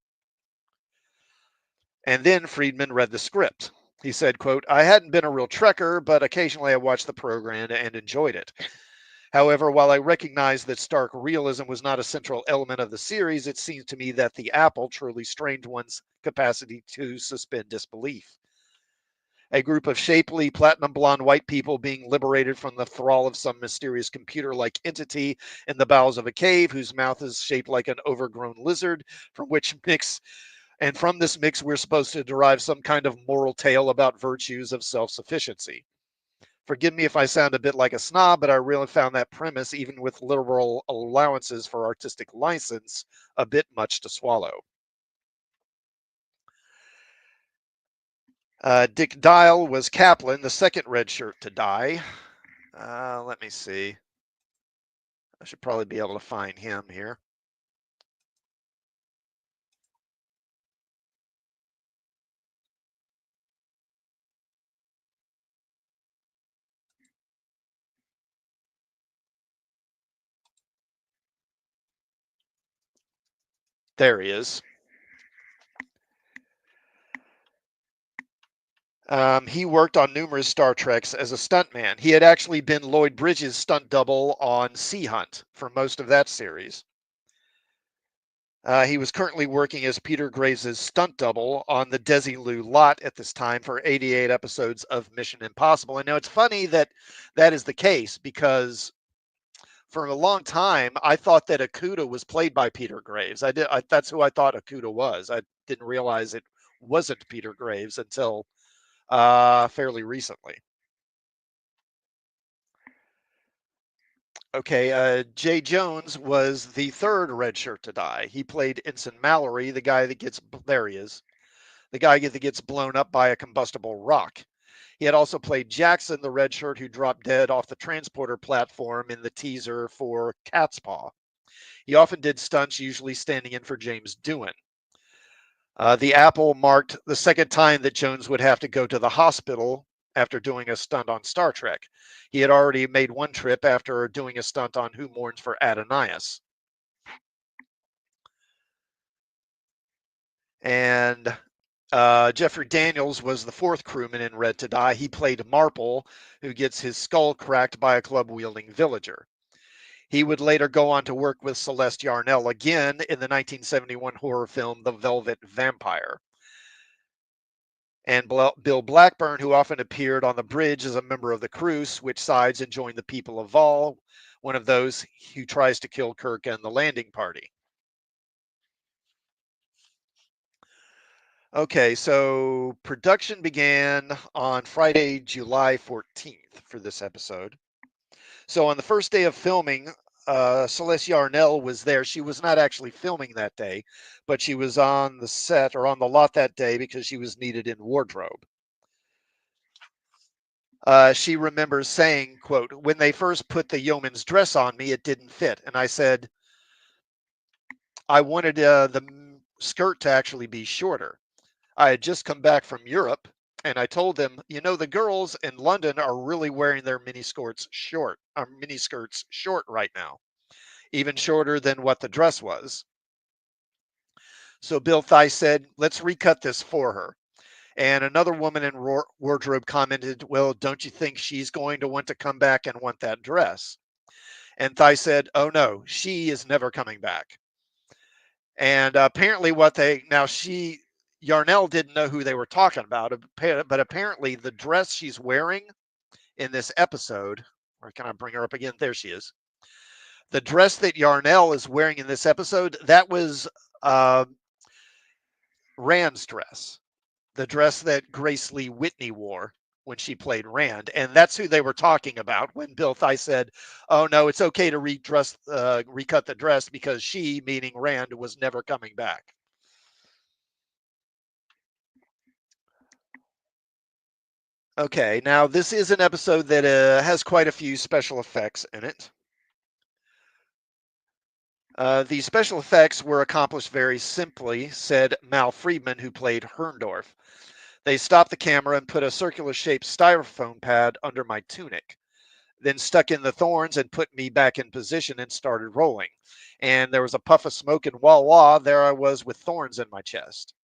And then Friedman read the script. He said, quote, I hadn't been a real Trekker, but occasionally I watched the program and enjoyed it. However, while I recognize that stark realism was not a central element of the series, it seems to me that the apple truly strained one's capacity to suspend disbelief. A group of shapely, platinum blonde white people being liberated from the thrall of some mysterious computer like entity in the bowels of a cave whose mouth is shaped like an overgrown lizard, from this mix, we're supposed to derive some kind of moral tale about virtues of self sufficiency. Forgive me if I sound a bit like a snob, but I really found that premise, even with liberal allowances for artistic license, a bit much to swallow. Dick Dial was Kaplan, the second red shirt to die. Let me see. I should probably be able to find him here. There he is. He worked on numerous Star Treks as a stuntman. He had actually been Lloyd Bridges' stunt double on Sea Hunt for most of that series. He was currently working as Peter Graves' stunt double on the Desilu lot at this time for 88 episodes of Mission Impossible. And now it's funny that that is the case because for a long time I thought that Okuda was played by Peter Graves. That's who I thought Okuda was. I didn't realize it wasn't Peter Graves until fairly recently. Okay, Jay Jones was the third red shirt to die. He played Ensign Mallory, the guy that gets, there he is, the guy that gets blown up by a combustible rock. He had also played Jackson, the red shirt who dropped dead off the transporter platform in the teaser for Cat's Paw. He often did stunts, usually standing in for James Doohan. The Apple marked the second time that Jones would have to go to the hospital after doing a stunt on Star Trek. He had already made one trip after doing a stunt on Who Mourns for Adonias. And Jeffrey Daniels was the fourth crewman in Red to Die. He played Marple, who gets his skull cracked by a club-wielding villager. He would later go on to work with Celeste Yarnell again in the 1971 horror film The Velvet Vampire. And Bill Blackburn, who often appeared on the bridge as a member of the crew, switched sides and joined the people of Vol, one of those who tries to kill Kirk and the landing party. Okay, so production began on Friday, July 14th for this episode. So on the first day of filming, Celeste Yarnell was there. She was not actually filming that day, but she was on the set or on the lot that day because she was needed in wardrobe. She remembers saying, quote, "When they first put the yeoman's dress on me, it didn't fit. And I said, I wanted the skirt to actually be shorter. I had just come back from Europe, and I told them, you know, the girls in London are really wearing their miniskirts short right now, even shorter than what the dress was. So Bill Theiss said, let's recut this for her. And another woman in wardrobe commented, well, don't you think she's going to want to come back and want that dress? And Theiss said, oh no, she is never coming back. And apparently Yarnell didn't know who they were talking about, but apparently the dress she's wearing in this episode, or can I bring her up again? There she is. The dress that Yarnell is wearing in this episode, that was Rand's dress, the dress that Grace Lee Whitney wore when she played Rand. And that's who they were talking about when Bill Theiss said, oh no, it's okay to recut the dress because she, meaning Rand, was never coming back. Okay, now this is an episode that has quite a few special effects in it. The special effects were accomplished very simply, said Mal Friedman, who played Herndorf. They stopped the camera and put a circular-shaped styrofoam pad under my tunic, then stuck in the thorns and put me back in position and started rolling. And there was a puff of smoke and wah-wah, there I was with thorns in my chest.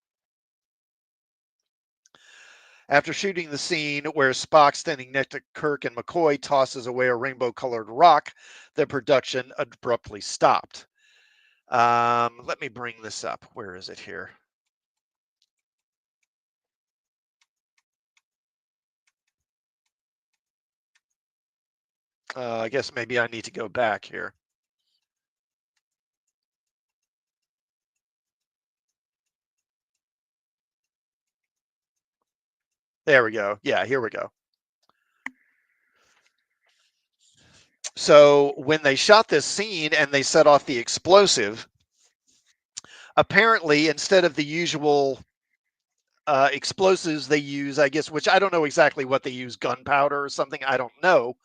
After shooting the scene where Spock, standing next to Kirk and McCoy, tosses away a rainbow-colored rock, the production abruptly stopped. Let me bring this up. Where is it here? I guess maybe I need to go back here. There we go. Yeah, here we go. So when they shot this scene and they set off the explosive, apparently instead of the usual explosives they use, I guess, which I don't know exactly what they use, gunpowder or something, I don't know.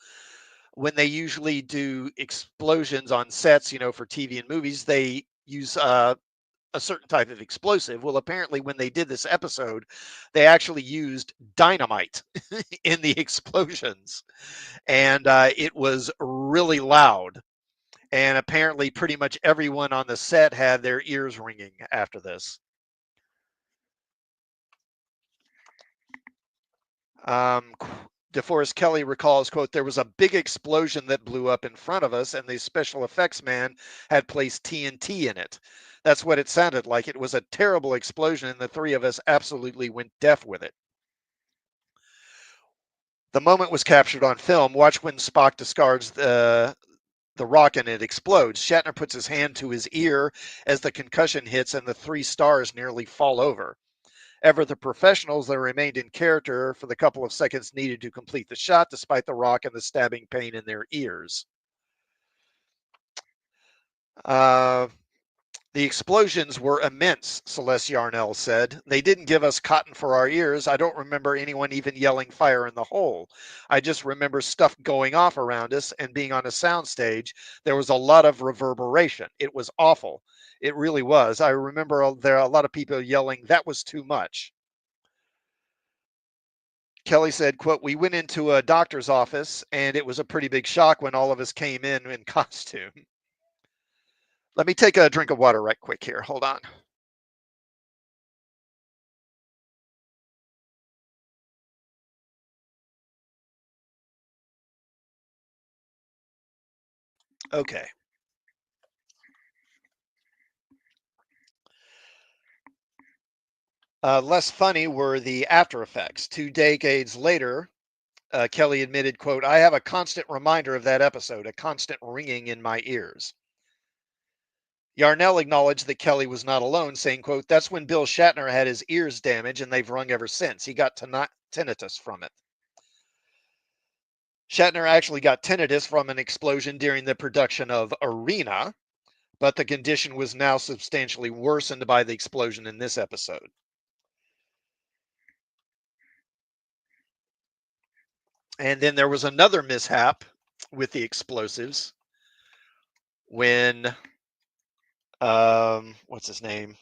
When they usually do explosions on sets, you know, for TV and movies, they use a certain type of explosive. Well, apparently when they did this episode, they actually used dynamite in the explosions. And it was really loud. And apparently pretty much everyone on the set had their ears ringing after this. DeForest Kelley recalls, quote, there was a big explosion that blew up in front of us and the special effects man had placed TNT in it. That's what it sounded like. It was a terrible explosion and the three of us absolutely went deaf with it. The moment was captured on film. Watch when Spock discards the rock and it explodes. Shatner puts his hand to his ear as the concussion hits and the three stars nearly fall over. Ever the professionals that remained in character for the couple of seconds needed to complete the shot despite the rock and the stabbing pain in their ears. The explosions were immense, Celeste Yarnell said. They didn't give us cotton for our ears. I don't remember anyone even yelling fire in the hole. I just remember stuff going off around us, and being on a soundstage, there was a lot of reverberation. It was awful. It really was. I remember there are a lot of people yelling, "That was too much." Kelly said, quote, "We went into a doctor's office, and it was a pretty big shock when all of us came in costume." Let me take a drink of water right quick here. Hold on. Okay. Less funny were the after effects. 2 decades later, Kelly admitted, quote, "I have a constant reminder of that episode, a constant ringing in my ears." Yarnell acknowledged that Kelly was not alone, saying, quote, "That's when Bill Shatner had his ears damaged and they've rung ever since. He got tinnitus from it." Shatner actually got tinnitus from an explosion during the production of Arena, but the condition was now substantially worsened by the explosion in this episode. And then there was another mishap with the explosives when what's his name?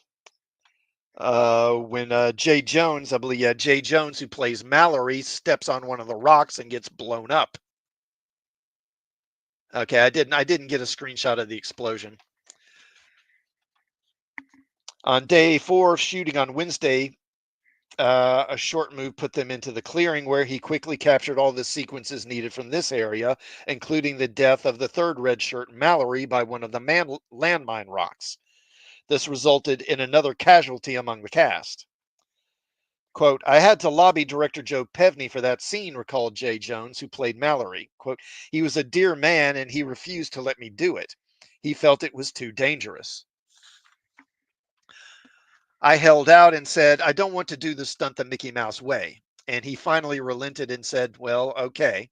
When Jay Jones, I believe, yeah, Jay Jones, who plays Mallory, steps on one of the rocks and gets blown up. Okay, I didn't get a screenshot of the explosion. On day 4 of shooting on Wednesday, a short move put them into the clearing where he quickly captured all the sequences needed from this area, including the death of the third red shirt, Mallory, by one of the landmine rocks. This resulted in another casualty among the cast. Quote, "I had to lobby director Joe Pevney for that scene," recalled Jay Jones, who played Mallory. Quote, "He was a dear man and he refused to let me do it. He felt it was too dangerous. I held out and said, I don't want to do the stunt the Mickey Mouse way. And he finally relented and said, well, okay.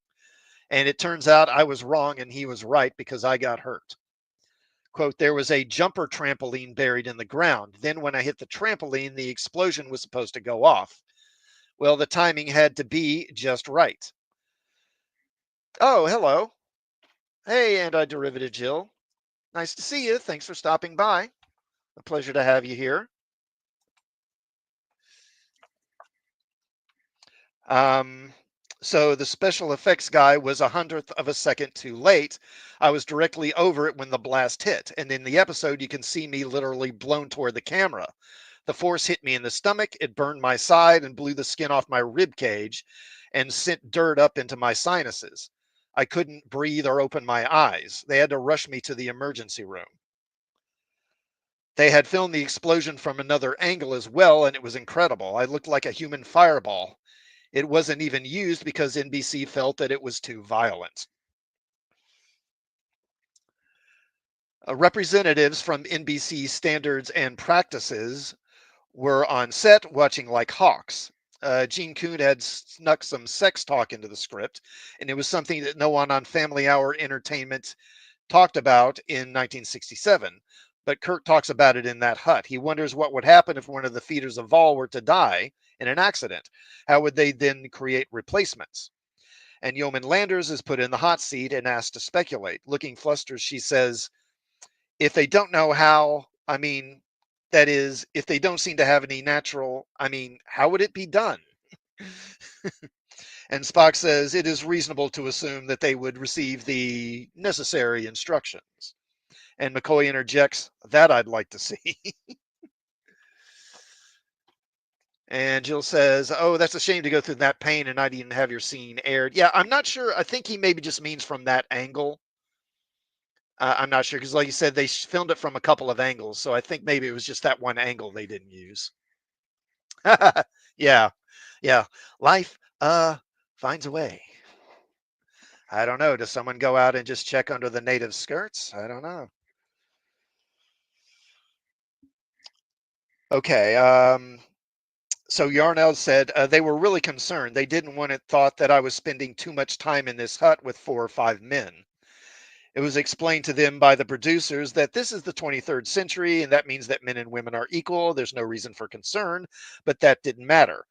And it turns out I was wrong and he was right because I got hurt." Quote, "There was a jumper trampoline buried in the ground. Then when I hit the trampoline, the explosion was supposed to go off. Well, the timing had to be just right." Oh, hello. Hey, anti-derivative Jill. Nice to see you. Thanks for stopping by. A pleasure to have you here. Um, so the special effects guy was 100th of a second too late. I was directly over it when the blast hit. And in the episode, you can see me literally blown toward the camera. The force hit me in the stomach. It burned my side and blew the skin off my rib cage and sent dirt up into my sinuses. I couldn't breathe or open my eyes. They had to rush me to the emergency room. They had filmed the explosion from another angle as well, and it was incredible. I looked like a human fireball. It wasn't even used because NBC felt that it was too violent. Representatives from NBC Standards and Practices were on set watching like hawks. Gene Coon had snuck some sex talk into the script, and it was something that no one on Family Hour Entertainment talked about in 1967. But Kirk talks about it in that hut. He wonders what would happen if one of the feeders of Vol were to die in an accident. How would they then create replacements? And Yeoman Landers is put in the hot seat and asked to speculate. Looking flustered, she says, if they don't know how, that is, if they don't seem to have any natural, how would it be done? And Spock says it is reasonable to assume that they would receive the necessary instructions. And McCoy interjects, that I'd like to see. And Jill says, oh, that's a shame to go through that pain and not even have your scene aired. Yeah, I'm not sure. I think he maybe just means from that angle. I'm not sure because, like you said, they filmed it from a couple of angles. So I think maybe it was just that one angle they didn't use. Yeah. Yeah. Life finds a way. I don't know. Does someone go out and just check under the native skirts? I don't know. Okay. So Yarnell said they were really concerned. They didn't want it thought that I was spending too much time in this hut with 4 or 5 men. It was explained to them by the producers that this is the 23rd century, and that means that men and women are equal. There's no reason for concern, but that didn't matter.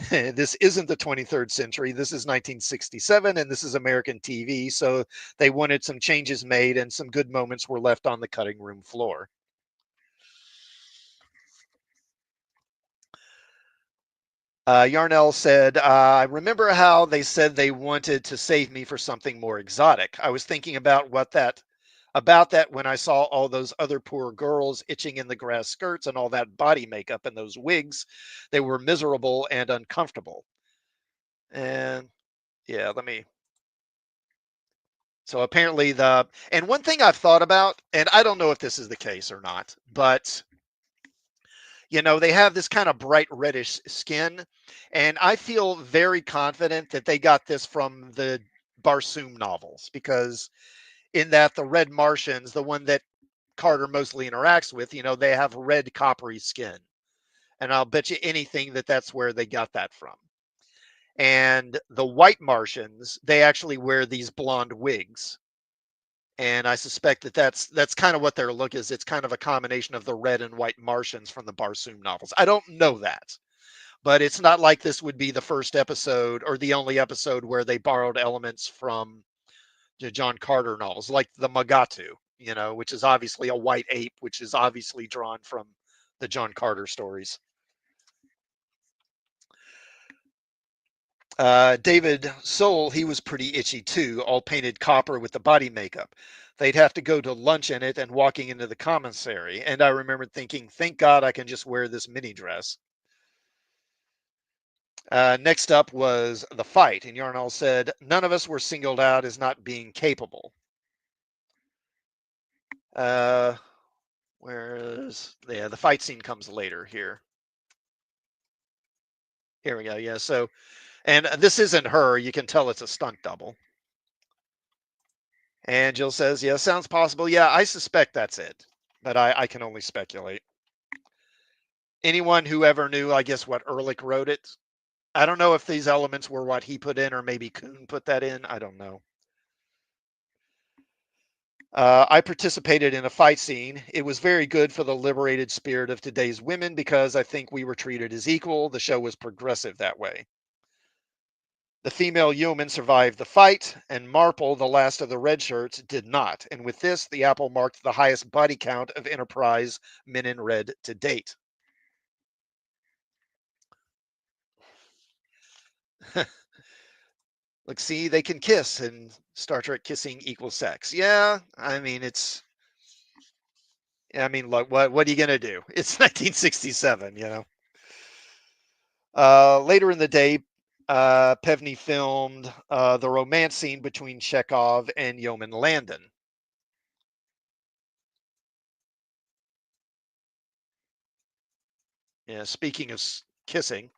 This isn't the 23rd century. This is 1967, and this is American TV. So they wanted some changes made, and some good moments were left on the cutting room floor. Yarnell said, I remember how they said they wanted to save me for something more exotic. I was thinking about that when I saw all those other poor girls itching in the grass skirts and all that body makeup and those wigs. They were miserable and uncomfortable. And yeah, so apparently and one thing I've thought about, and I don't know if this is the case or not, but they have this kind of bright reddish skin, and I feel very confident that they got this from the Barsoom novels, because in that the Red Martians, the one that Carter mostly interacts with, they have red coppery skin. And I'll bet you anything that that's where they got that from. And the White Martians, they actually wear these blonde wigs. And I suspect that that's kind of what their look is. It's kind of a combination of the red and white Martians from the Barsoom novels. I don't know that, but it's not like this would be the first episode or the only episode where they borrowed elements from the John Carter novels, like the Magatu, which is obviously a white ape, which is obviously drawn from the John Carter stories. David Soul, he was pretty itchy too, all painted copper with the body makeup. They'd have to go to lunch in it and walking into the commissary. And I remember thinking, thank God I can just wear this mini dress. Next up was the fight. And Yarnall said, none of us were singled out as not being capable. The fight scene comes later here. Here we go. Yeah. So, and this isn't her. You can tell it's a stunt double. And Jill says, yeah, sounds possible. Yeah, I suspect that's it, but I can only speculate. Anyone who ever knew, I guess, what Ehrlich wrote it, I don't know if these elements were what he put in or maybe Kuhn put that in. I don't know. I participated in a fight scene. It was very good for the liberated spirit of today's women because I think we were treated as equal. The show was progressive that way. The female yeoman survived the fight, and Marple, the last of the red shirts, did not. And with this, the Apple marked the highest body count of Enterprise men in red to date. Look, see, they can kiss, and Star Trek kissing equals sex. Yeah, I mean, look, what are you gonna do? It's 1967, Later in the day, Pevney filmed the romance scene between Chekhov and Yeoman Landon. Yeah, speaking of kissing,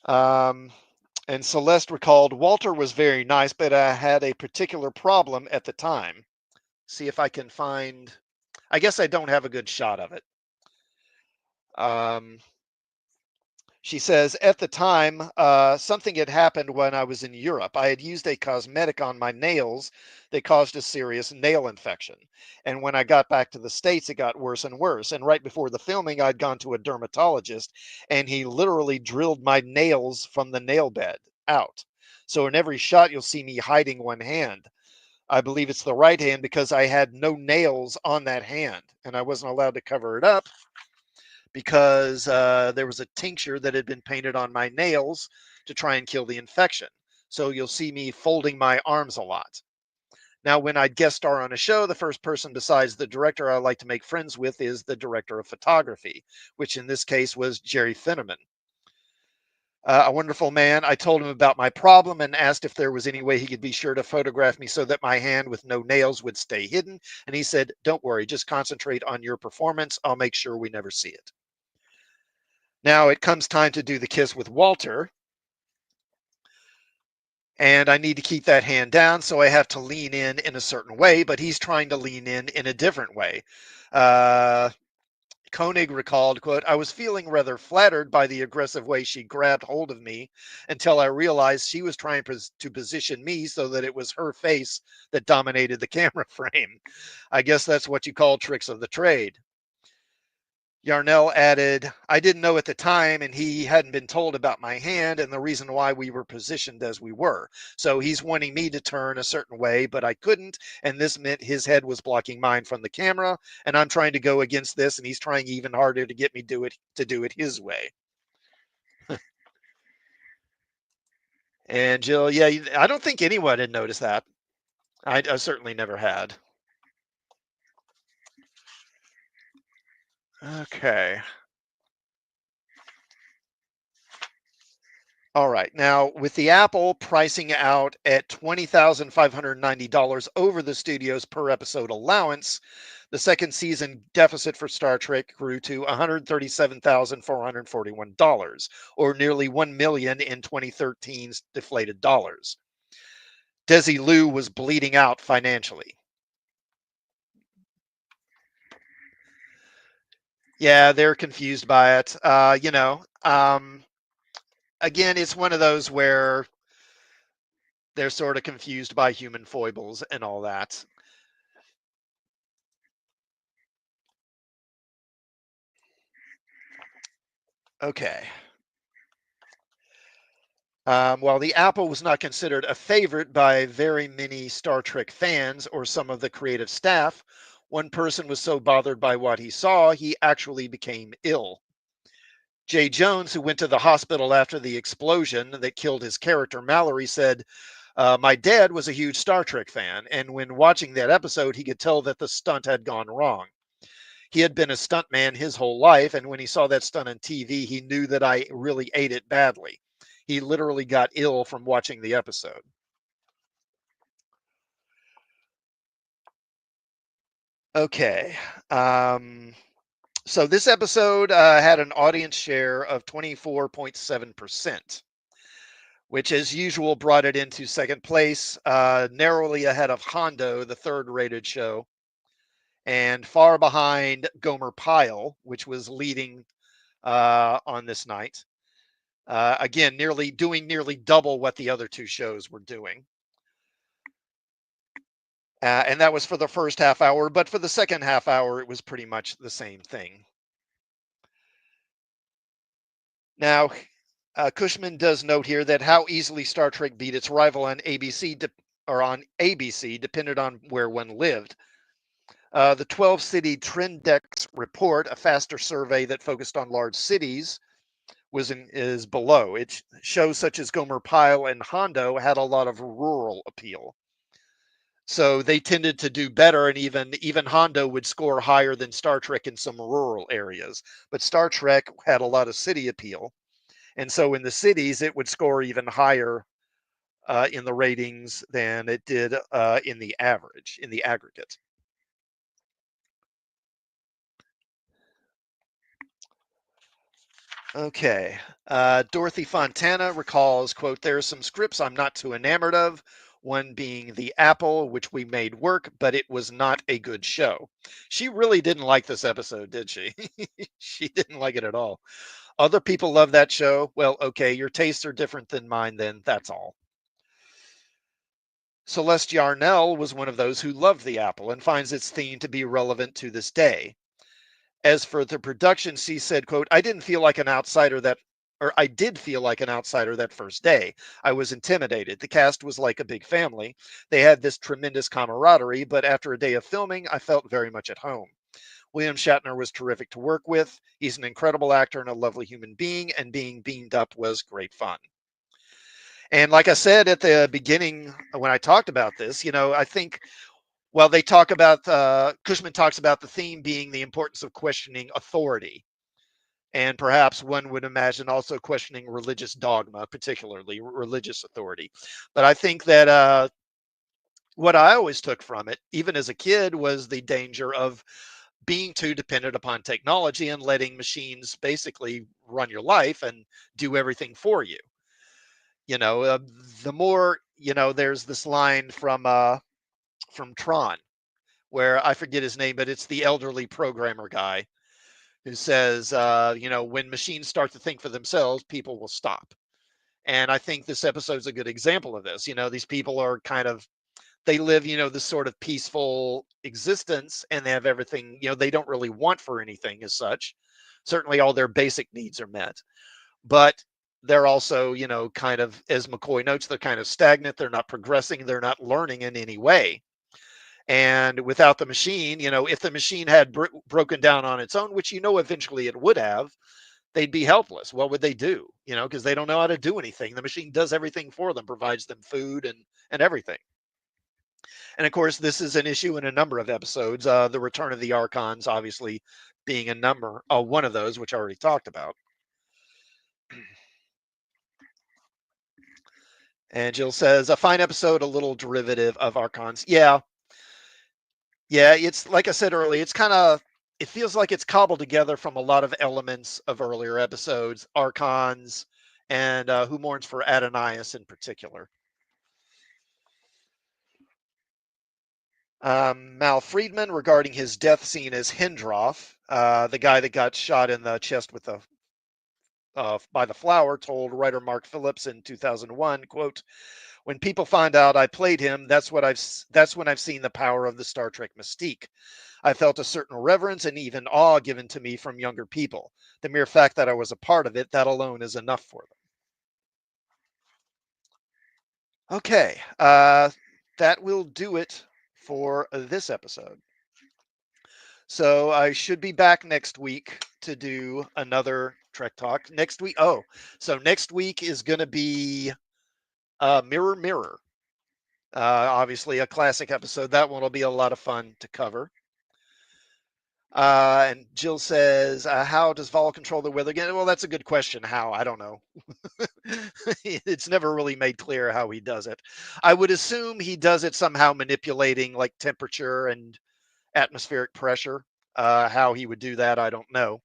and Celeste recalled Walter was very nice, but I had a particular problem at the time. See if I can find. I guess I don't have a good shot of it. She says, at the time, something had happened when I was in Europe. I had used a cosmetic on my nails that caused a serious nail infection. And when I got back to the States, it got worse and worse. And right before the filming, I'd gone to a dermatologist, and he literally drilled my nails from the nail bed out. So in every shot, you'll see me hiding one hand. I believe it's the right hand because I had no nails on that hand, and I wasn't allowed to cover it up because there was a tincture that had been painted on my nails to try and kill the infection. So you'll see me folding my arms a lot. Now, when I guest star on a show, the first person besides the director I like to make friends with is the director of photography, which in this case was Jerry Finneman. A wonderful man. I told him about my problem and asked if there was any way he could be sure to photograph me so that my hand with no nails would stay hidden. And he said, don't worry, just concentrate on your performance. I'll make sure we never see it. Now it comes time to do the kiss with Walter. And I need to keep that hand down, so I have to lean in a certain way, but he's trying to lean in a different way. Koenig recalled, quote, I was feeling rather flattered by the aggressive way she grabbed hold of me until I realized she was trying to position me so that it was her face that dominated the camera frame. I guess that's what you call tricks of the trade. Yarnell added, I didn't know at the time, and he hadn't been told about my hand and the reason why we were positioned as we were. So he's wanting me to turn a certain way, but I couldn't, and this meant his head was blocking mine from the camera, and I'm trying to go against this, and he's trying even harder to get me do it his way. And Jill, yeah, I don't think anyone had noticed that. I certainly never had. Okay. All right. Now, with the Apple pricing out at $20,590 over the studio's per episode allowance, the second season deficit for Star Trek grew to $137,441, or nearly $1 million in 2013's deflated dollars. Desi Liu was bleeding out financially. Yeah, they're confused by it. Again, it's one of those where they're sort of confused by human foibles and all that. Okay. While the Apple was not considered a favorite by very many Star Trek fans or some of the creative staff, one person was so bothered by what he saw, he actually became ill. Jay Jones, who went to the hospital after the explosion that killed his character, Mallory, said, my dad was a huge Star Trek fan, and when watching that episode, he could tell that the stunt had gone wrong. He had been a stuntman his whole life, and when he saw that stunt on TV, he knew that I really ate it badly. He literally got ill from watching the episode. Okay. So this episode had an audience share of 24.7%, which as usual brought it into second place, narrowly ahead of Hondo, the third rated show, and far behind Gomer Pyle, which was leading on this night. Again, nearly double what the other two shows were doing. And that was for the first half hour, but for the second half hour, it was pretty much the same thing. Now, Cushman does note here that how easily Star Trek beat its rival on ABC depended on where one lived. The 12-city Trendex report, a faster survey that focused on large cities, is below. It shows such as Gomer Pyle and Hondo had a lot of rural appeal. So they tended to do better, and even Hondo would score higher than Star Trek in some rural areas. But Star Trek had a lot of city appeal, and so in the cities it would score even higher in the ratings than it did in the aggregate. Okay. Dorothy Fontana recalls, quote, there are some scripts I'm not too enamored of, one being The Apple, which we made work, but it was not a good show. She really didn't like this episode, did she? She didn't like it at all. Other people love that show. Well, okay, your tastes are different than mine then, that's all. Celeste Yarnell was one of those who loved The Apple and finds its theme to be relevant to this day. As for the production, she said, quote, I did feel like an outsider that first day. I was intimidated. The cast was like a big family. They had this tremendous camaraderie, but after a day of filming, I felt very much at home. William Shatner was terrific to work with. He's an incredible actor and a lovely human being, and being beamed up was great fun. And like I said at the beginning when I talked about this, I think they talk about Cushman talks about the theme being the importance of questioning authority, and perhaps one would imagine also questioning religious dogma, particularly religious authority. But I think that what I always took from it, even as a kid, was the danger of being too dependent upon technology and letting machines basically run your life and do everything for you. The more, there's this line from Tron, where I forget his name, but it's the elderly programmer guy who says, when machines start to think for themselves, people will stop. And I think this episode's a good example of this. These people are they live, this sort of peaceful existence, and they have everything, they don't really want for anything as such. Certainly all their basic needs are met. But they're also, kind of, as McCoy notes, they're kind of stagnant. They're not progressing. They're not learning in any way. And without the machine, if the machine had broken down on its own, which eventually it would have, they'd be helpless. What would they do? Because they don't know how to do anything. The machine does everything for them, provides them food and everything. And of course, this is an issue in a number of episodes. The Return of the Archons, obviously, being one of those, which I already talked about. And Jill says, a fine episode, a little derivative of Archons. Yeah, it's like I said earlier, it feels like it's cobbled together from a lot of elements of earlier episodes, Archons, and Who Mourns for Adonias in particular. Mal Friedman, regarding his death scene as Hendroff, the guy that got shot in the chest with by the flower, told writer Mark Phillips in 2001, quote, "When people find out I played him, that's when I've seen the power of the Star Trek mystique. I felt a certain reverence and even awe given to me from younger people. The mere fact that I was a part of it, that alone is enough for them." Okay, that will do it for this episode. So I should be back next week to do another Trek Talk. Next week is going to be Mirror Mirror. Obviously a classic episode. That one will be a lot of fun to cover. And Jill says, how does Vol control the weather again? Well, that's a good question. How? I don't know. It's never really made clear how he does it. I would assume he does it somehow manipulating like temperature and atmospheric pressure. How he would do that, I don't know.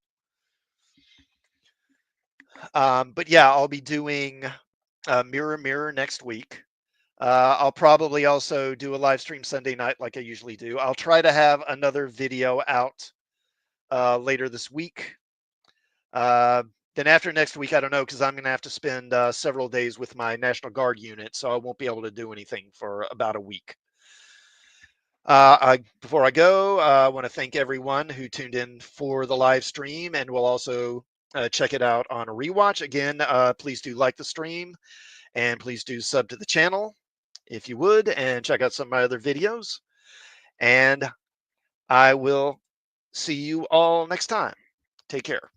But yeah, I'll be doing Mirror Mirror next week. I'll probably also do a live stream Sunday night like I usually do. I'll try to have another video out later this week. Then after next week, I don't know, because I'm going to have to spend several days with my National Guard unit, so I won't be able to do anything for about a week. Before I go, I want to thank everyone who tuned in for the live stream, and will also check it out on a rewatch. Again, please do like the stream, and please do sub to the channel if you would, and check out some of my other videos. And I will see you all next time. Take care.